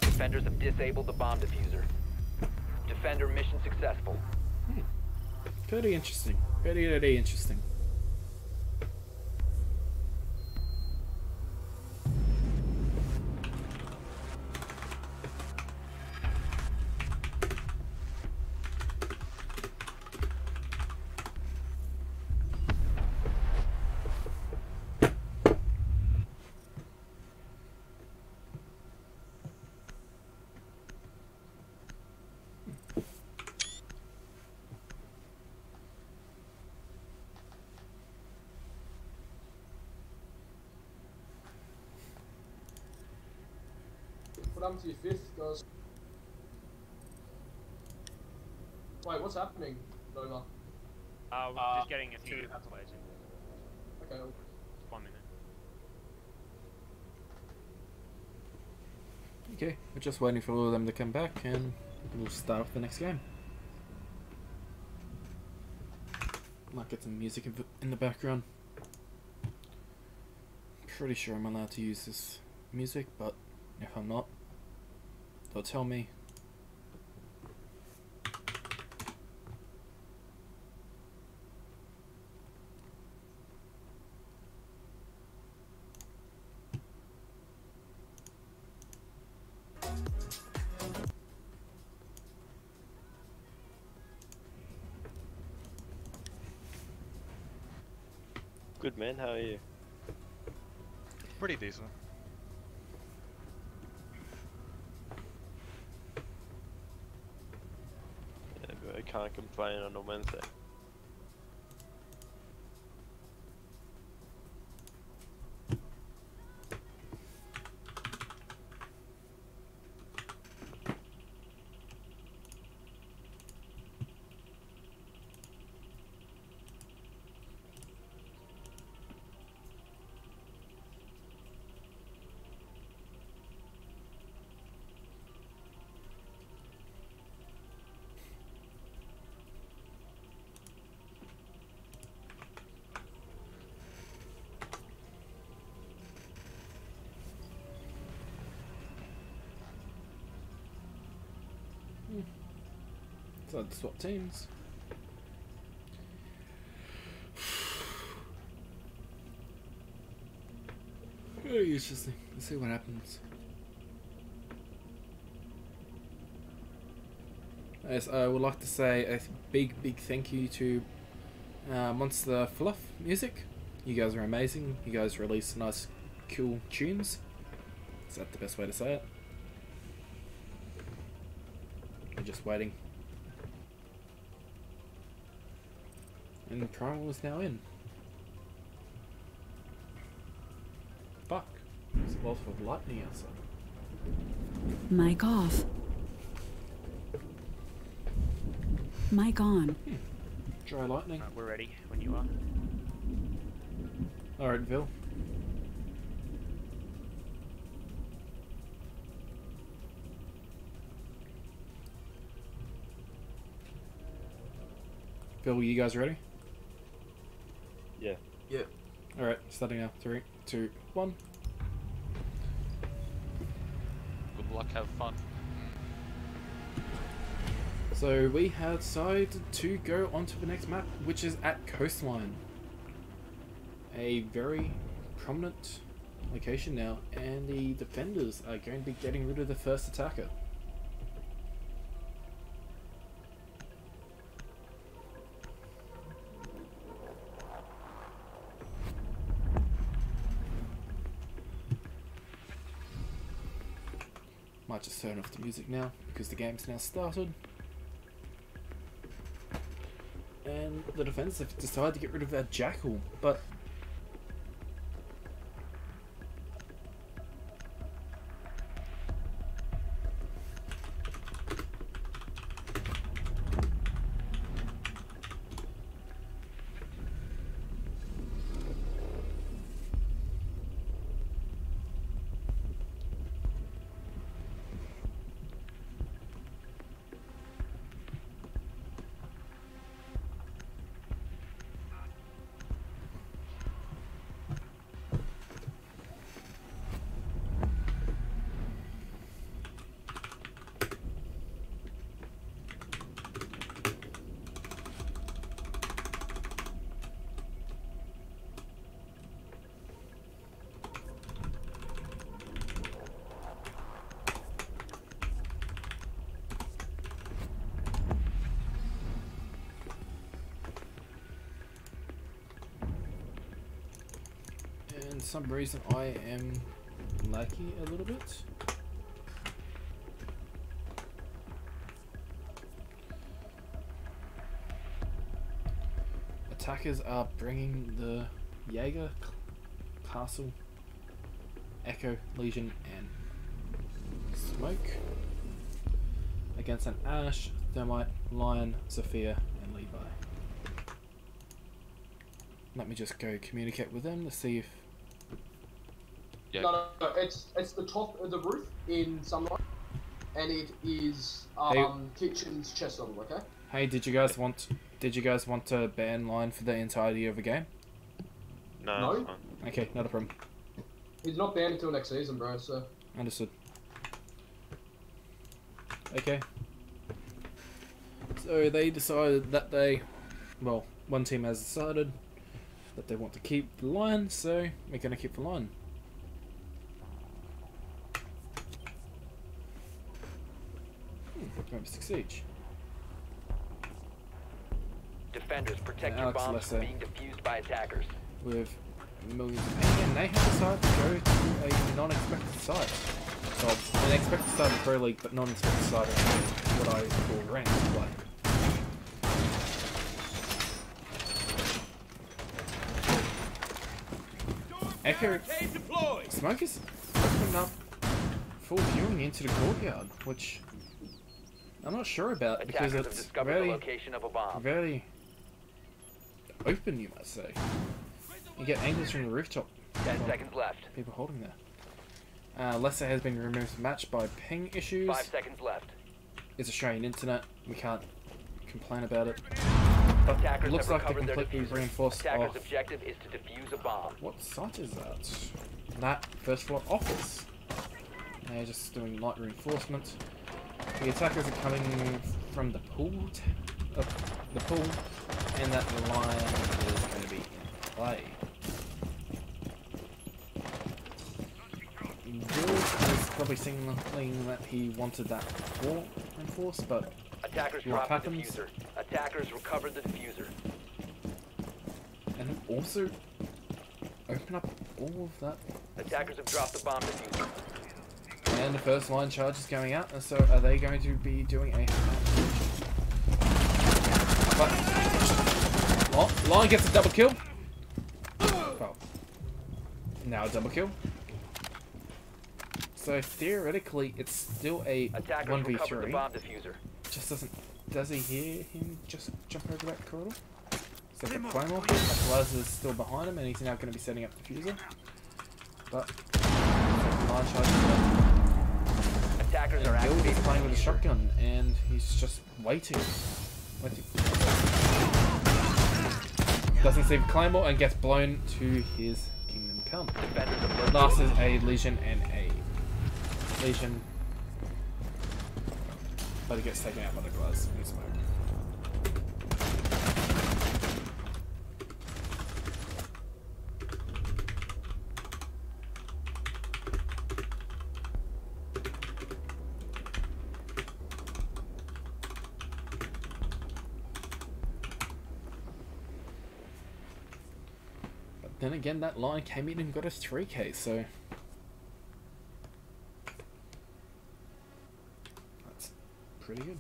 Defenders have disabled the bomb diffuser. Defender mission successful. Pretty interesting. Very interesting. What happened to your fifth, guys? Wait, what's happening, Nova? We're just getting a few activations. Okay. 1 minute. Okay, we're just waiting for all of them to come back, and we'll start with the next game. Might get some music in the background. Pretty sure I'm allowed to use this music, but if I'm not, they'll tell me. Good man, how are you? Pretty decent. Yeah, but I can't complain on a Wednesday. So I'd swap teams. Very interesting. Let's see what happens. Yes, I would like to say a big thank you to Monster Fluff Music. You guys are amazing. You guys release nice, cool tunes. Is that the best way to say it? We're just waiting. And Primal is now in. Fuck. There's a lot of lightning outside. Mic off. Mic on. Dry lightning. We're ready when you are. Alright, Bill. Bill, you guys ready? Yeah. Yeah. Alright, starting now. 3, 2, 1. Good luck, have fun. So we have decided to go on to the next map, which is at Coastline. A very prominent location now, and the defenders are going to be getting rid of the first attacker. Might just turn off the music now because the game's now started. And the defenders have decided to get rid of that jackal, but for some reason I am laggy a little bit. Attackers are bringing the Jaeger, Castle, Echo, Legion and Smoke against an Ash, Thermite, Lion, Sophia and Levi. Let me just go communicate with them to see if... Yeah. No, it's the top of the roof in Sunlight, and it is kitchen's chest level. Okay. Hey, did you guys want to ban Lion for the entirety of the game? No. It's fine. Okay, not a problem. He's not banned until next season, bro. So. Understood. Okay. So they decided that one team has decided that they want to keep the Lion, so we're gonna keep the Lion. Domestic siege. Defenders, protect your bombs from being defused by attackers. With millions of... And again, they have decided to go to a non-expected site. Well, an expected site in Pro League, but non-expected site in what I call ranked play. Echo... Smokers opened up full viewing into the courtyard, which... I'm not sure about because it's very open, you might say. You get angles from the rooftop. 10 seconds left. People holding there. Lesser has been removed from the match by ping issues. 5 seconds left. It's Australian internet. We can't complain about it. Attackers looks like they're completely reinforced. Attacker's objective is to defuse a bomb. What site is that? That first floor office. They're just doing light reinforcement. The attackers are coming from the pool, and that Lion is going to be in play. Will is probably signaling that he wanted that floor reinforced, but attackers what dropped the happens? diffuser. Attackers recovered the diffuser. And then also open up all of that. Attackers have dropped the bomb diffuser. And the first line charge is going out, and so are they going to be doing a... But... Lion gets a double kill. Well, now a double kill. So theoretically, it's still a 1v3. Just doesn't... Does he hear him just jump over that corridor? So the Claymore, Lazarus is still behind him, and he's now going to be setting up the diffuser. But... Line charge is Attackers are Bill is playing with a shotgun, and he's just waiting. Doesn't see the Claymore and gets blown to his Kingdom Come. Last is a Legion and a Legion. but it gets taken out by the glass in smoke. Then again, that line came in and got us 3k, so that's pretty good.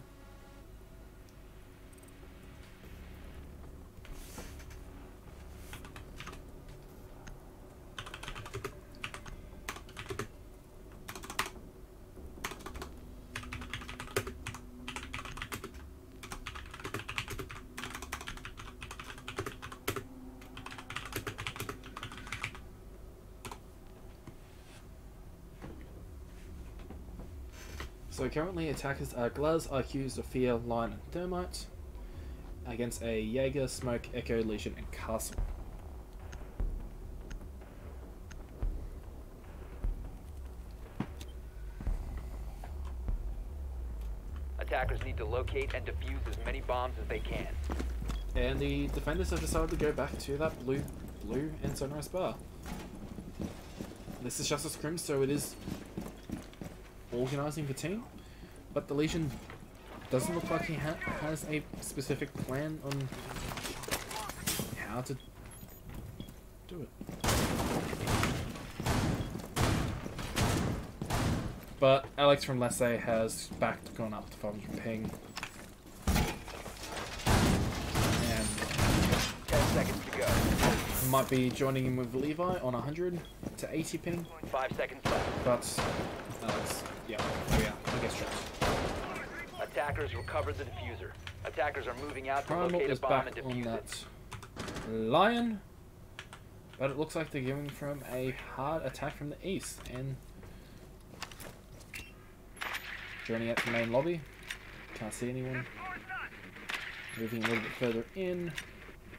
So currently attackers are Glaz, IQ, Sophia, Lion and Thermite against a Jaeger, Smoke, Echo, Legion and Castle. Attackers need to locate and defuse as many bombs as they can. And the defenders have decided to go back to that blue and Sunrise bar. This is just a scrim, so it is organising the team, but the Legion doesn't look like he has a specific plan on how to do it. But Alex from Lasse has gone up to 500 ping. And 10 seconds to go. might be joining him with Levi on 100 to 80 ping. 5 seconds left. But Alex, yeah, he gets trapped. Attackers recovered the diffuser. Attackers are moving out to Primal locate a is bomb back and on defuse it. that Lion, but it looks like they're giving from a hard attack from the east and joining out the main lobby. Can't see anyone. Moving a little bit further in.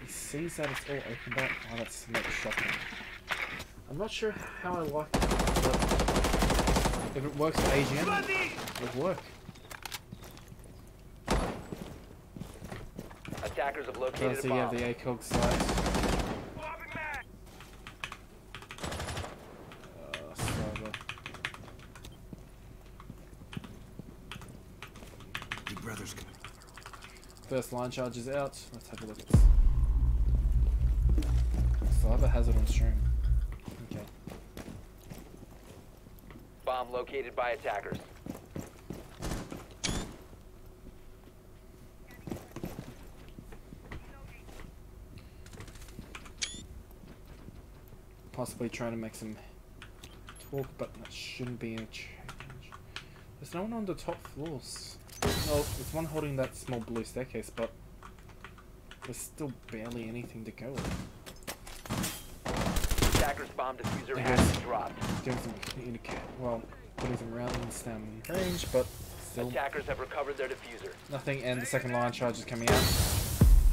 He sees that it's all opened up. Oh, that's not shocking. I'm not sure how I like it, but if it works for AGM, it would work. Attackers have located Does a he have bomb. the ACOG site? Cyber. Your brother's coming. First line charge is out. Let's have a look at this. Cyber has it on stream. Okay. Bomb located by attackers. Possibly trying to make some talk, but that shouldn't be a change. There's no one on the top floors. Well, there's one holding that small blue staircase, but there's still barely anything to go with. Attackers bomb diffuser I has guess. been dropped. Doing some putting some rounds down range, but still Attackers have recovered their diffuser. nothing. And the second line charge is coming out,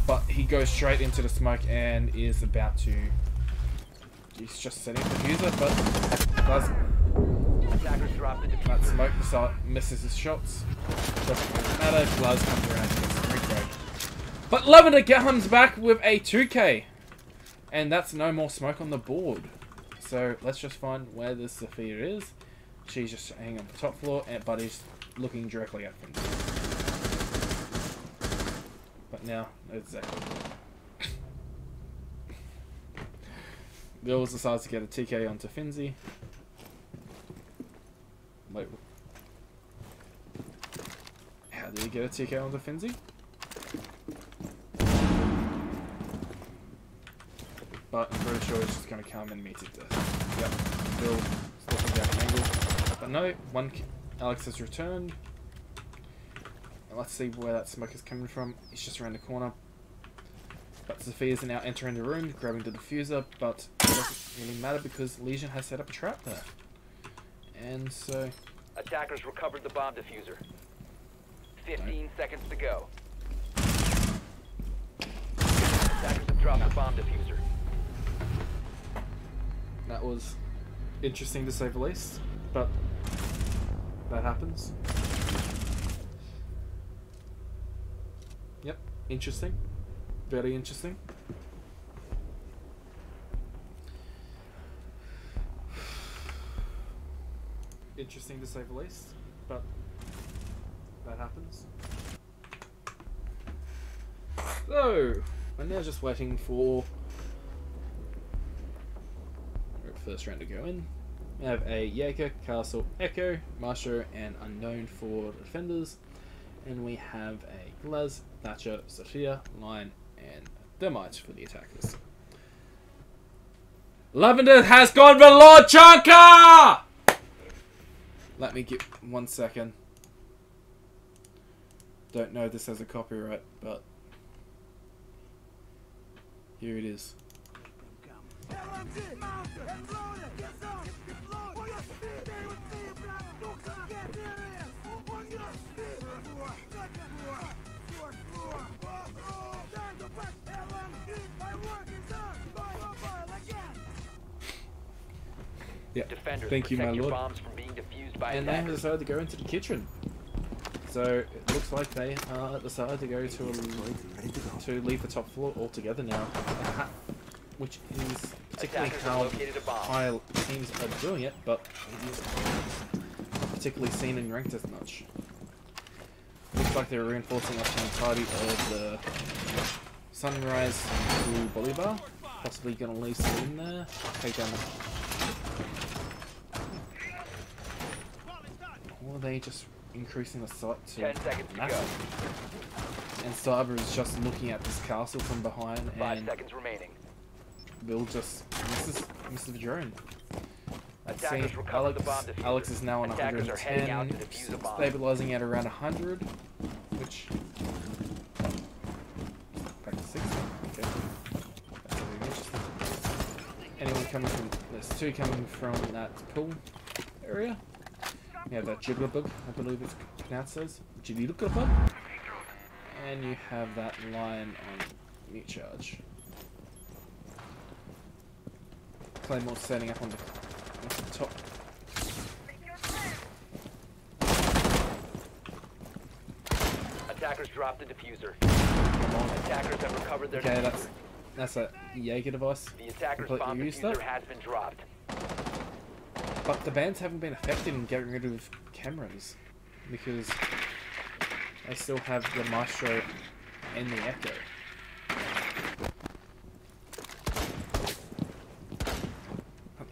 but he goes straight into the smoke and is about to. He's just setting up the diffuser, but does Attackers dropped the that diffuser. smoke misses his shots. Doesn't really matter. Glaz comes around and gets a free. But Lavender comes back with a 2k, and that's no more smoke on the board. So let's just find where this Sophia is. She's just hanging on the top floor, but he's looking directly at them. But now, exactly. Bills decides to get a TK onto Finzi. Wait. How did he get a TK onto Finzi? But I'm pretty sure he's just going to come and meet it there. Yep. Bill looking down the angle. But no, Alex has returned. And let's see where that smoke is coming from. He's just around the corner. But Sophia's now entering the room, grabbing the diffuser, but it doesn't really matter because Legion has set up a trap there. And so... Attackers recovered the bomb diffuser. 15 seconds to go. Attackers have dropped the bomb diffuser. That was interesting to say the least, but that happens. 5 seconds to go. Attackers have dropped the bomb diffuser. 15 seconds to go. That was interesting to say the least, but that happens. 5 seconds to go. Attackers have dropped the bomb diffuser. 15 seconds to go. Attackers have dropped the bomb diffuser. 15 seconds to go. Attackers have dropped the bomb diffuser. 15 seconds to go. That happens. But interesting. Very interesting. Interesting to say the least, but that happens. So, we're now just waiting for our first round to go in. We have a Jaeger, Castle, Echo, Maestro, and Unknown for the defenders. And we have a Glaz, Thatcher, Sophia, Lion, and Thermite for the attackers. Lavender has gone for Lord Chaka! Let me get 1 second. Don't know this has a copyright, but here it is. Yeah, thank you, my lord. And they have decided to go into the kitchen. So it looks like they decided to go to leave the top floor altogether now, which is particularly how high teams are doing it, but it is not particularly seen in ranked as much. Looks like they're reinforcing up the entirety of the Sunrise to Bolivar. Possibly going to leave some in there. Take down. Or are they just increasing the site to 10 seconds to go. And Cyber is just looking at this castle from behind, 5 and seconds remaining. Bill just misses the drone. Let's see, Attackers recovered the bomb diffuser. Alex is now on Attackers are heading out to 110, defuse the bomb. stabilizing at around 100, which back to 60. Okay, that's really interesting. Anyone coming from? There's two coming from that pool area. You have that Jitterbug, I believe it's pronounced as Jitterbug, and you have that Lion on mute charge. Claymore setting up on the top. Attackers dropped the diffuser. Come on. Attackers have recovered their Okay, diffuser. that's a Jaeger device. The attackers' Completely bomb used diffuser that. has been dropped. But the bands haven't been affected in getting rid of cameras because they still have the Maestro and the Echo.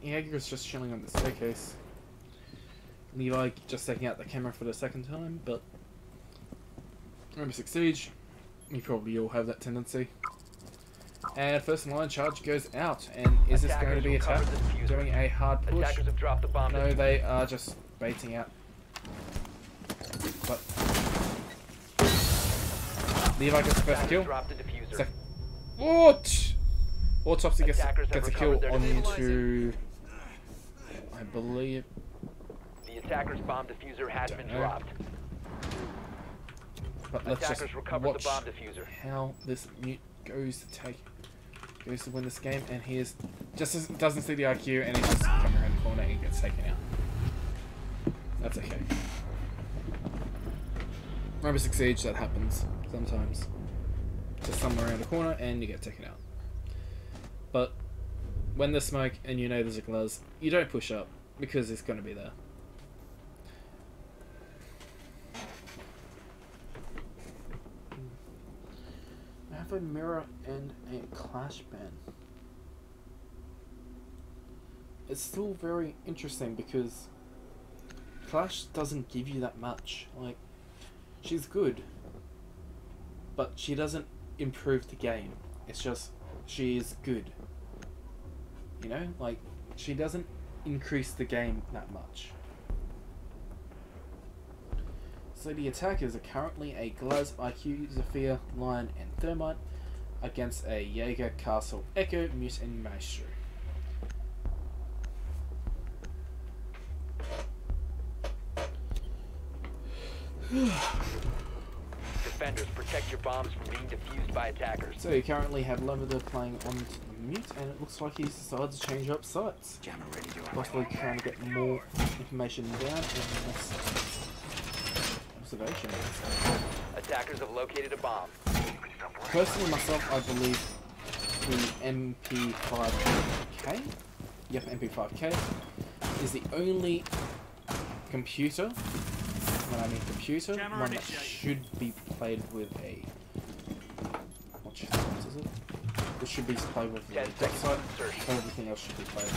Jaeger is just chilling on the staircase. Levi just taking out the camera for the second time, but Rainbow Six Siege, you probably all have that tendency. And first line charge goes out, and is this going to be attack doing a hard push? Attackers have dropped the bomb. No, they are just baiting out. But Levi gets the first kill. What? Autopsy gets a kill onto, I believe. The attacker's bomb diffuser has been dropped. But let's just watch the bomb diffuser. How this mute goes to win this game, and he is just doesn't see the IQ, and he's just coming around the corner and gets taken out. That's okay. Rainbow Six Siege, that happens sometimes. Just somewhere around the corner, and you get taken out. But when there's smoke and you know there's a Glaz, you don't push up because it's going to be there. I have a mirror and a clash ban. It's still very interesting because Clash doesn't give you that much. Like, she's good, but she doesn't improve the game. It's just, she is good. You know, like, she doesn't increase the game that much. So the attackers are currently a Glaz, IQ, Zephyr, Lion, and Thermite against a Jaeger, Castle, Echo, Mute, and Maestro. Defenders, protect your bombs from being defused by attackers. So you currently have Lavender playing on mute, and it looks like he's decided to change up sites. Possibly trying to get more information down in this observation. Attackers have located a bomb. Personally, myself, I believe the MP5K, yep, MP5K, is the only computer, when I mean computer, one that should be played with a, what is it? It should be played with a website, everything else should be played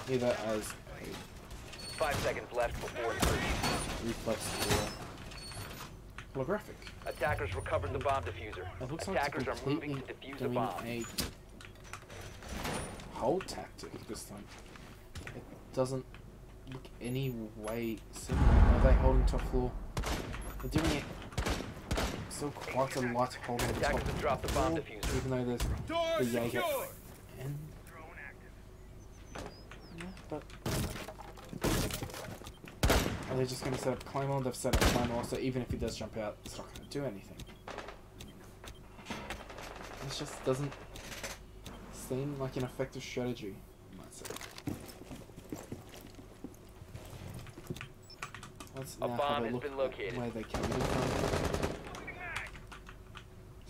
either as a 5 seconds left before insertion. reflex or holographic. Attackers recovered the bomb diffuser. It looks like Attackers it's are moving completely to defuse the doing bomb. a hold tactic this time. It doesn't look any way similar. Are they holding top floor? They're doing it still quite a light hold on the top Attackers have dropped the bomb floor, diffuser. even though there's the Jaeger. And yeah, but are they just going to set up Claymore? They've set up Claymore, so even if he does jump out, it's not going to do anything. It just doesn't seem like an effective strategy, I might say. Let's A now bomb have a has look been at located. where they came from.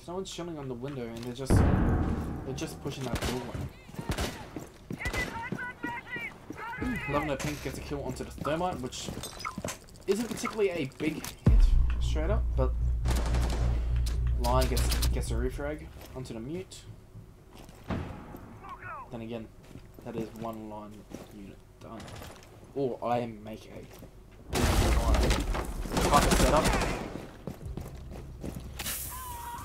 Someone's shilling on the window and they're just pushing that doorway. Lavender Pink gets a kill onto the thermite, which isn't particularly a big hit straight up, but Lion gets a refrag onto the mute. Then again, that is one line unit done. Or I make a type of setup.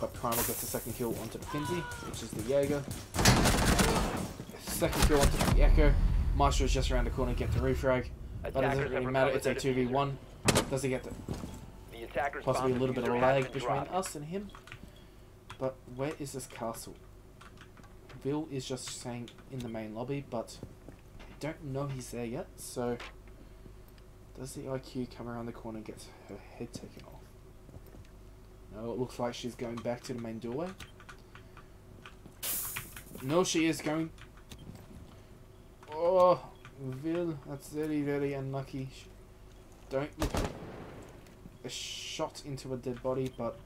But Primal gets a second kill onto the Finzi, which is the Jaeger. Second kill onto the Echo. Maestro is just around the corner, get the refrag. That doesn't really matter, it's a 2v1. Does he get the possibly a little bit of lag between us and him? But where is this castle? Bill is just staying in the main lobby, but I don't know he's there yet, so does the IQ come around the corner and get her head taken off? No, it looks like she's going back to the main doorway. No, she is going. Oh, Vil, that's very, very unlucky. Don't look a shot into a dead body, but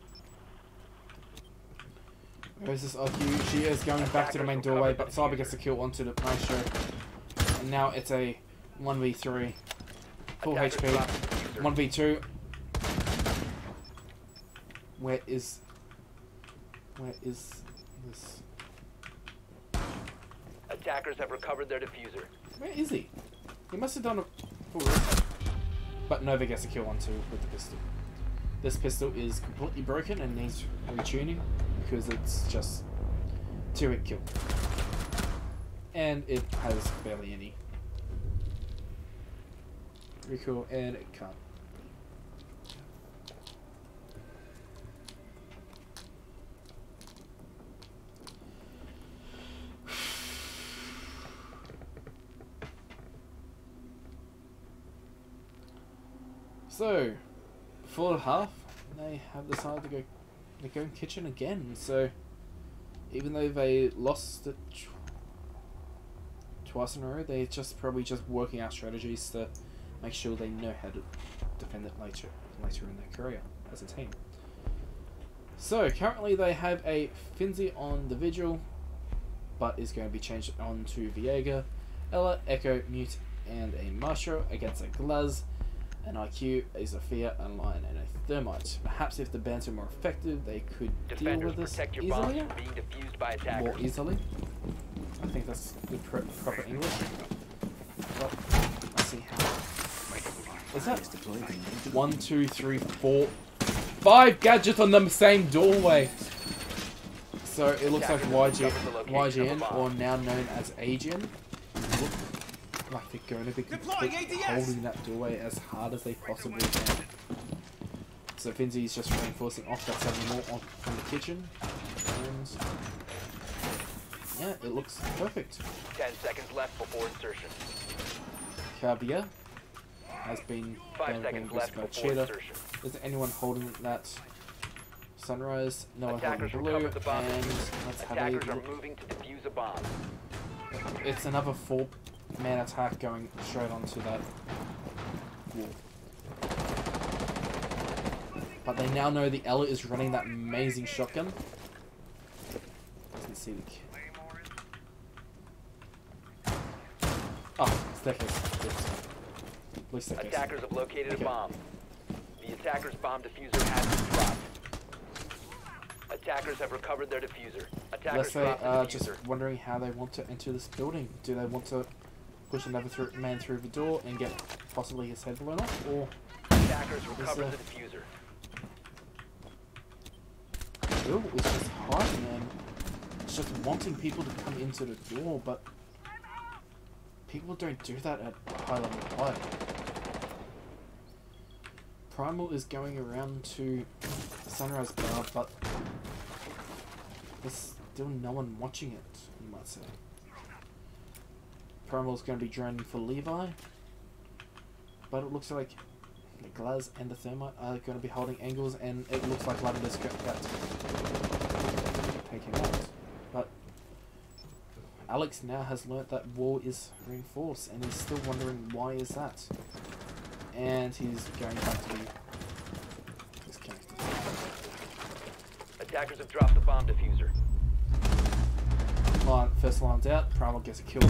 where's this IQ? She is going back to the main doorway, but Cyber gets the kill onto the Maestro. And now it's a 1v3. Full HP. 1v2. Where is this? Attackers have recovered their diffuser. Where is he? He must have done a full reset. But Nova gets a kill on two with the pistol. This pistol is completely broken and needs retuning because it's just 2-hit kill. And it has barely any recoil, and it can't. So, full half, they have decided to go kitchen again. So, even though they lost it twice in a row, they're probably just working out strategies to make sure they know how to defend it later in their career as a team. So, currently they have a Finzi on the Vigil, but is going to be changed on to Viega, Ella, Echo, Mute, and a Maestro against a Glaz, an IQ, a Zofia, a Lion, and a Thermite. Perhaps if the bands are more effective, they could deal with this easily. More easily. I think that's good proper English. But let's see how. Is that 1, 2, 3, 4, 5 gadgets on the same doorway? So it looks like YGN, or now known as AGN, look like they're going to be holding that doorway as hard as they possibly can. So Finzi is just reinforcing off that 7 more from the kitchen, and yeah, it looks perfect. 10 seconds left before insertion. Cabia has been 5 seconds left before Cheetah. insertion. Is there anyone holding that Sunrise? No one Attackers holding blue, recovered the bomb. and let's have a Attackers are look. moving to defuse a bomb. It's another 4-man attack going straight onto that wall. But they now know the Ella is running that amazing shotgun. see the... Oh, staircase. Blue staircase. Attackers have located Okay. a bomb. The attacker's bomb diffuser has been dropped. Attackers have recovered their diffuser. Attackers Let's say, dropped the just diffuser. wondering how they want to enter this building. Do they want to push another man through the door and get possibly his head blown off, or Attackers recovered the diffuser. Bill is just hiding and it's just wanting people to come into the door, but people don't do that at high level play. Primal is going around to Sunrise Bar, but there's still no one watching it, you might say. Primal's going to be draining for Levi, but it looks like the Glaz and the Thermite are going to be holding angles, and it looks like Lavender's about to take him out. But Alex now has learnt that wall is reinforced, and he's still wondering why is that. And he's going back to be disconnected. Attackers have dropped the bomb diffuser. First line's out, Primal gets a kill.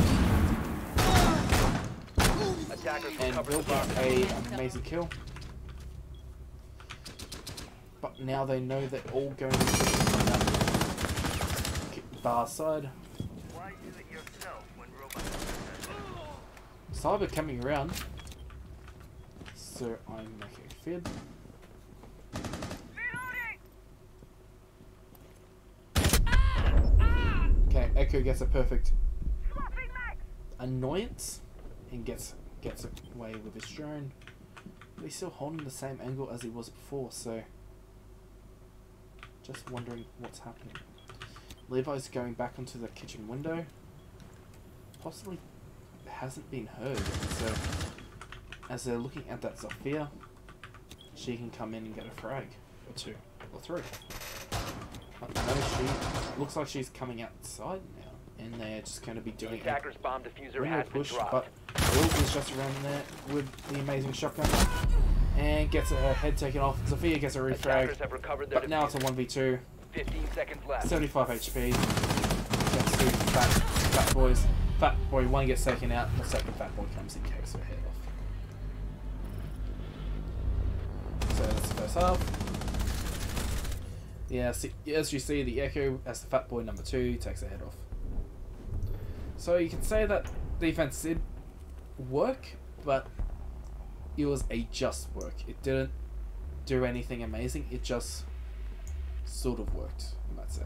Attackers And recovered Bill the bomb gets diffuser. an amazing kill. But now they know they're all going to that bar side. Cyber coming around. So I'm making a fib. Okay, Echo gets a perfect annoyance and gets away with his drone. But he's still holding the same angle as he was before, so just wondering what's happening. Levi's going back onto the kitchen window. Possibly hasn't been heard, so as they're looking at that Zofia, she can come in and get a frag or two or three. But no, she looks like she's coming outside now, and they're just going to be doing The attacker's bomb diffuser window has been push. dropped. But Will is just around there with the amazing shotgun and gets her head taken off. Zofia gets a refrag, Attackers have recovered their but now it's a diffuser. 1v2. 15 seconds left. 75 HP. Gets two fat boys. Fat boy 1 gets taken out, the second fat boy comes and takes her head off. So that's the first half. Yeah, as you see, the Echo as the fat boy number 2 takes her head off. So you can say that defense did work, but it was a just work. It didn't do anything amazing, it just sort of worked, you might say.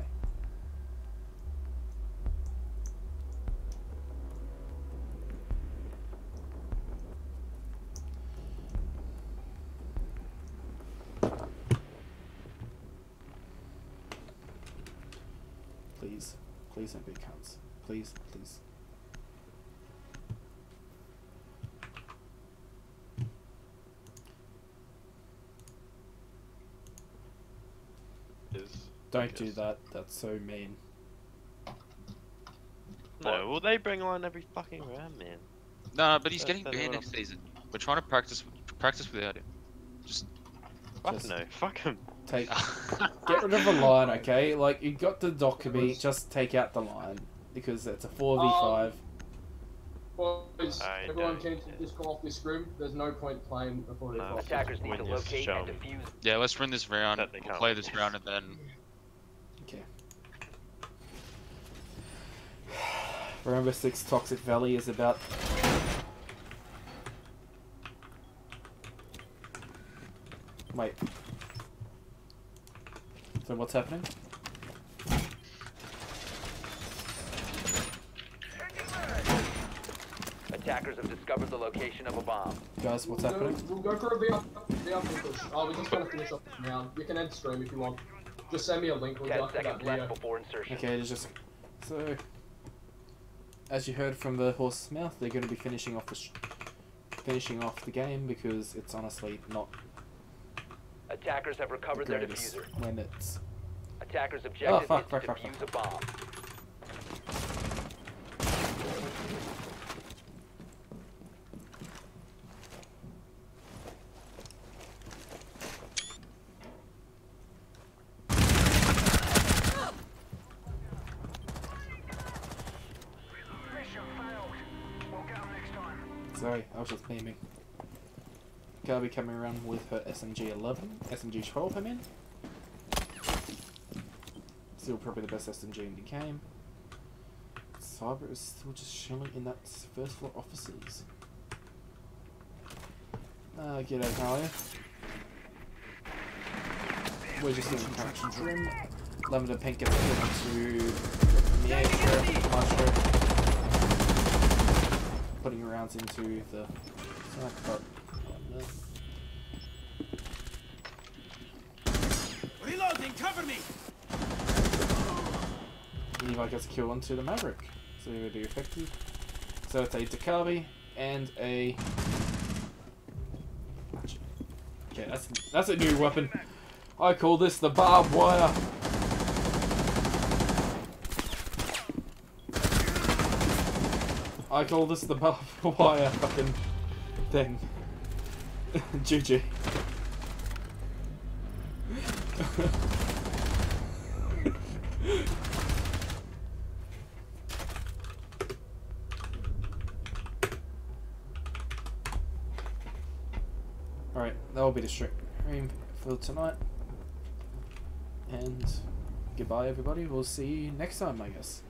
Please, please don't be cunts. Please, please. Don't do that. That's so mean. No, well they bring on every fucking round, man. No, but he's getting That's banned what next season. We're trying to practice without him. Just Fuck Just- no, fuck him. Take, get rid of the line, okay? Like, you got the Dokkaebi, just take out the line. Because it's a 4v5. Boys, I everyone know. can just call off this room. There's no point playing before they No. cross. Attackers need to When you locate show and 'em. defuse. yeah, let's run this round. That they We'll can't. play this round and then Okay. Rainbow Six Toxic Valley is about... Wait. So what's happening? Attackers have discovered the location of a bomb. Guys, what's happening? We'll go for a VR push. Oh, we're just gonna finish off the round. You can end stream if you want. Just send me a link. We'll 10 go for that seconds video. left before insertion. Okay, it's just... So... As you heard from the horse's mouth, they're going to be finishing off the game because it's honestly not Attackers have the recovered their greatest diffuser. when it's... Attackers' objective fuck, is fuck, to fuck, defuse fuck. a bomb. sorry, I was just beaming. Kirby coming around with her SMG-11, SMG-12 I mean. Still probably the best SMG in the game. Su7ur is still just chilling in that first floor offices. G'day, how are you? We're just in the conference room. Limited Pink gets put into the air, Maestro. Putting rounds into the Reloading, cover me! Levi gets a kill onto the Maverick. So he would be effective. So it's a Dekalbi and a... Okay, that's a new weapon. I call this the barbed wire. I call this the barbed wire fucking thing. GG. Alright, that will be the stream for tonight. And goodbye everybody, we'll see you next time I guess.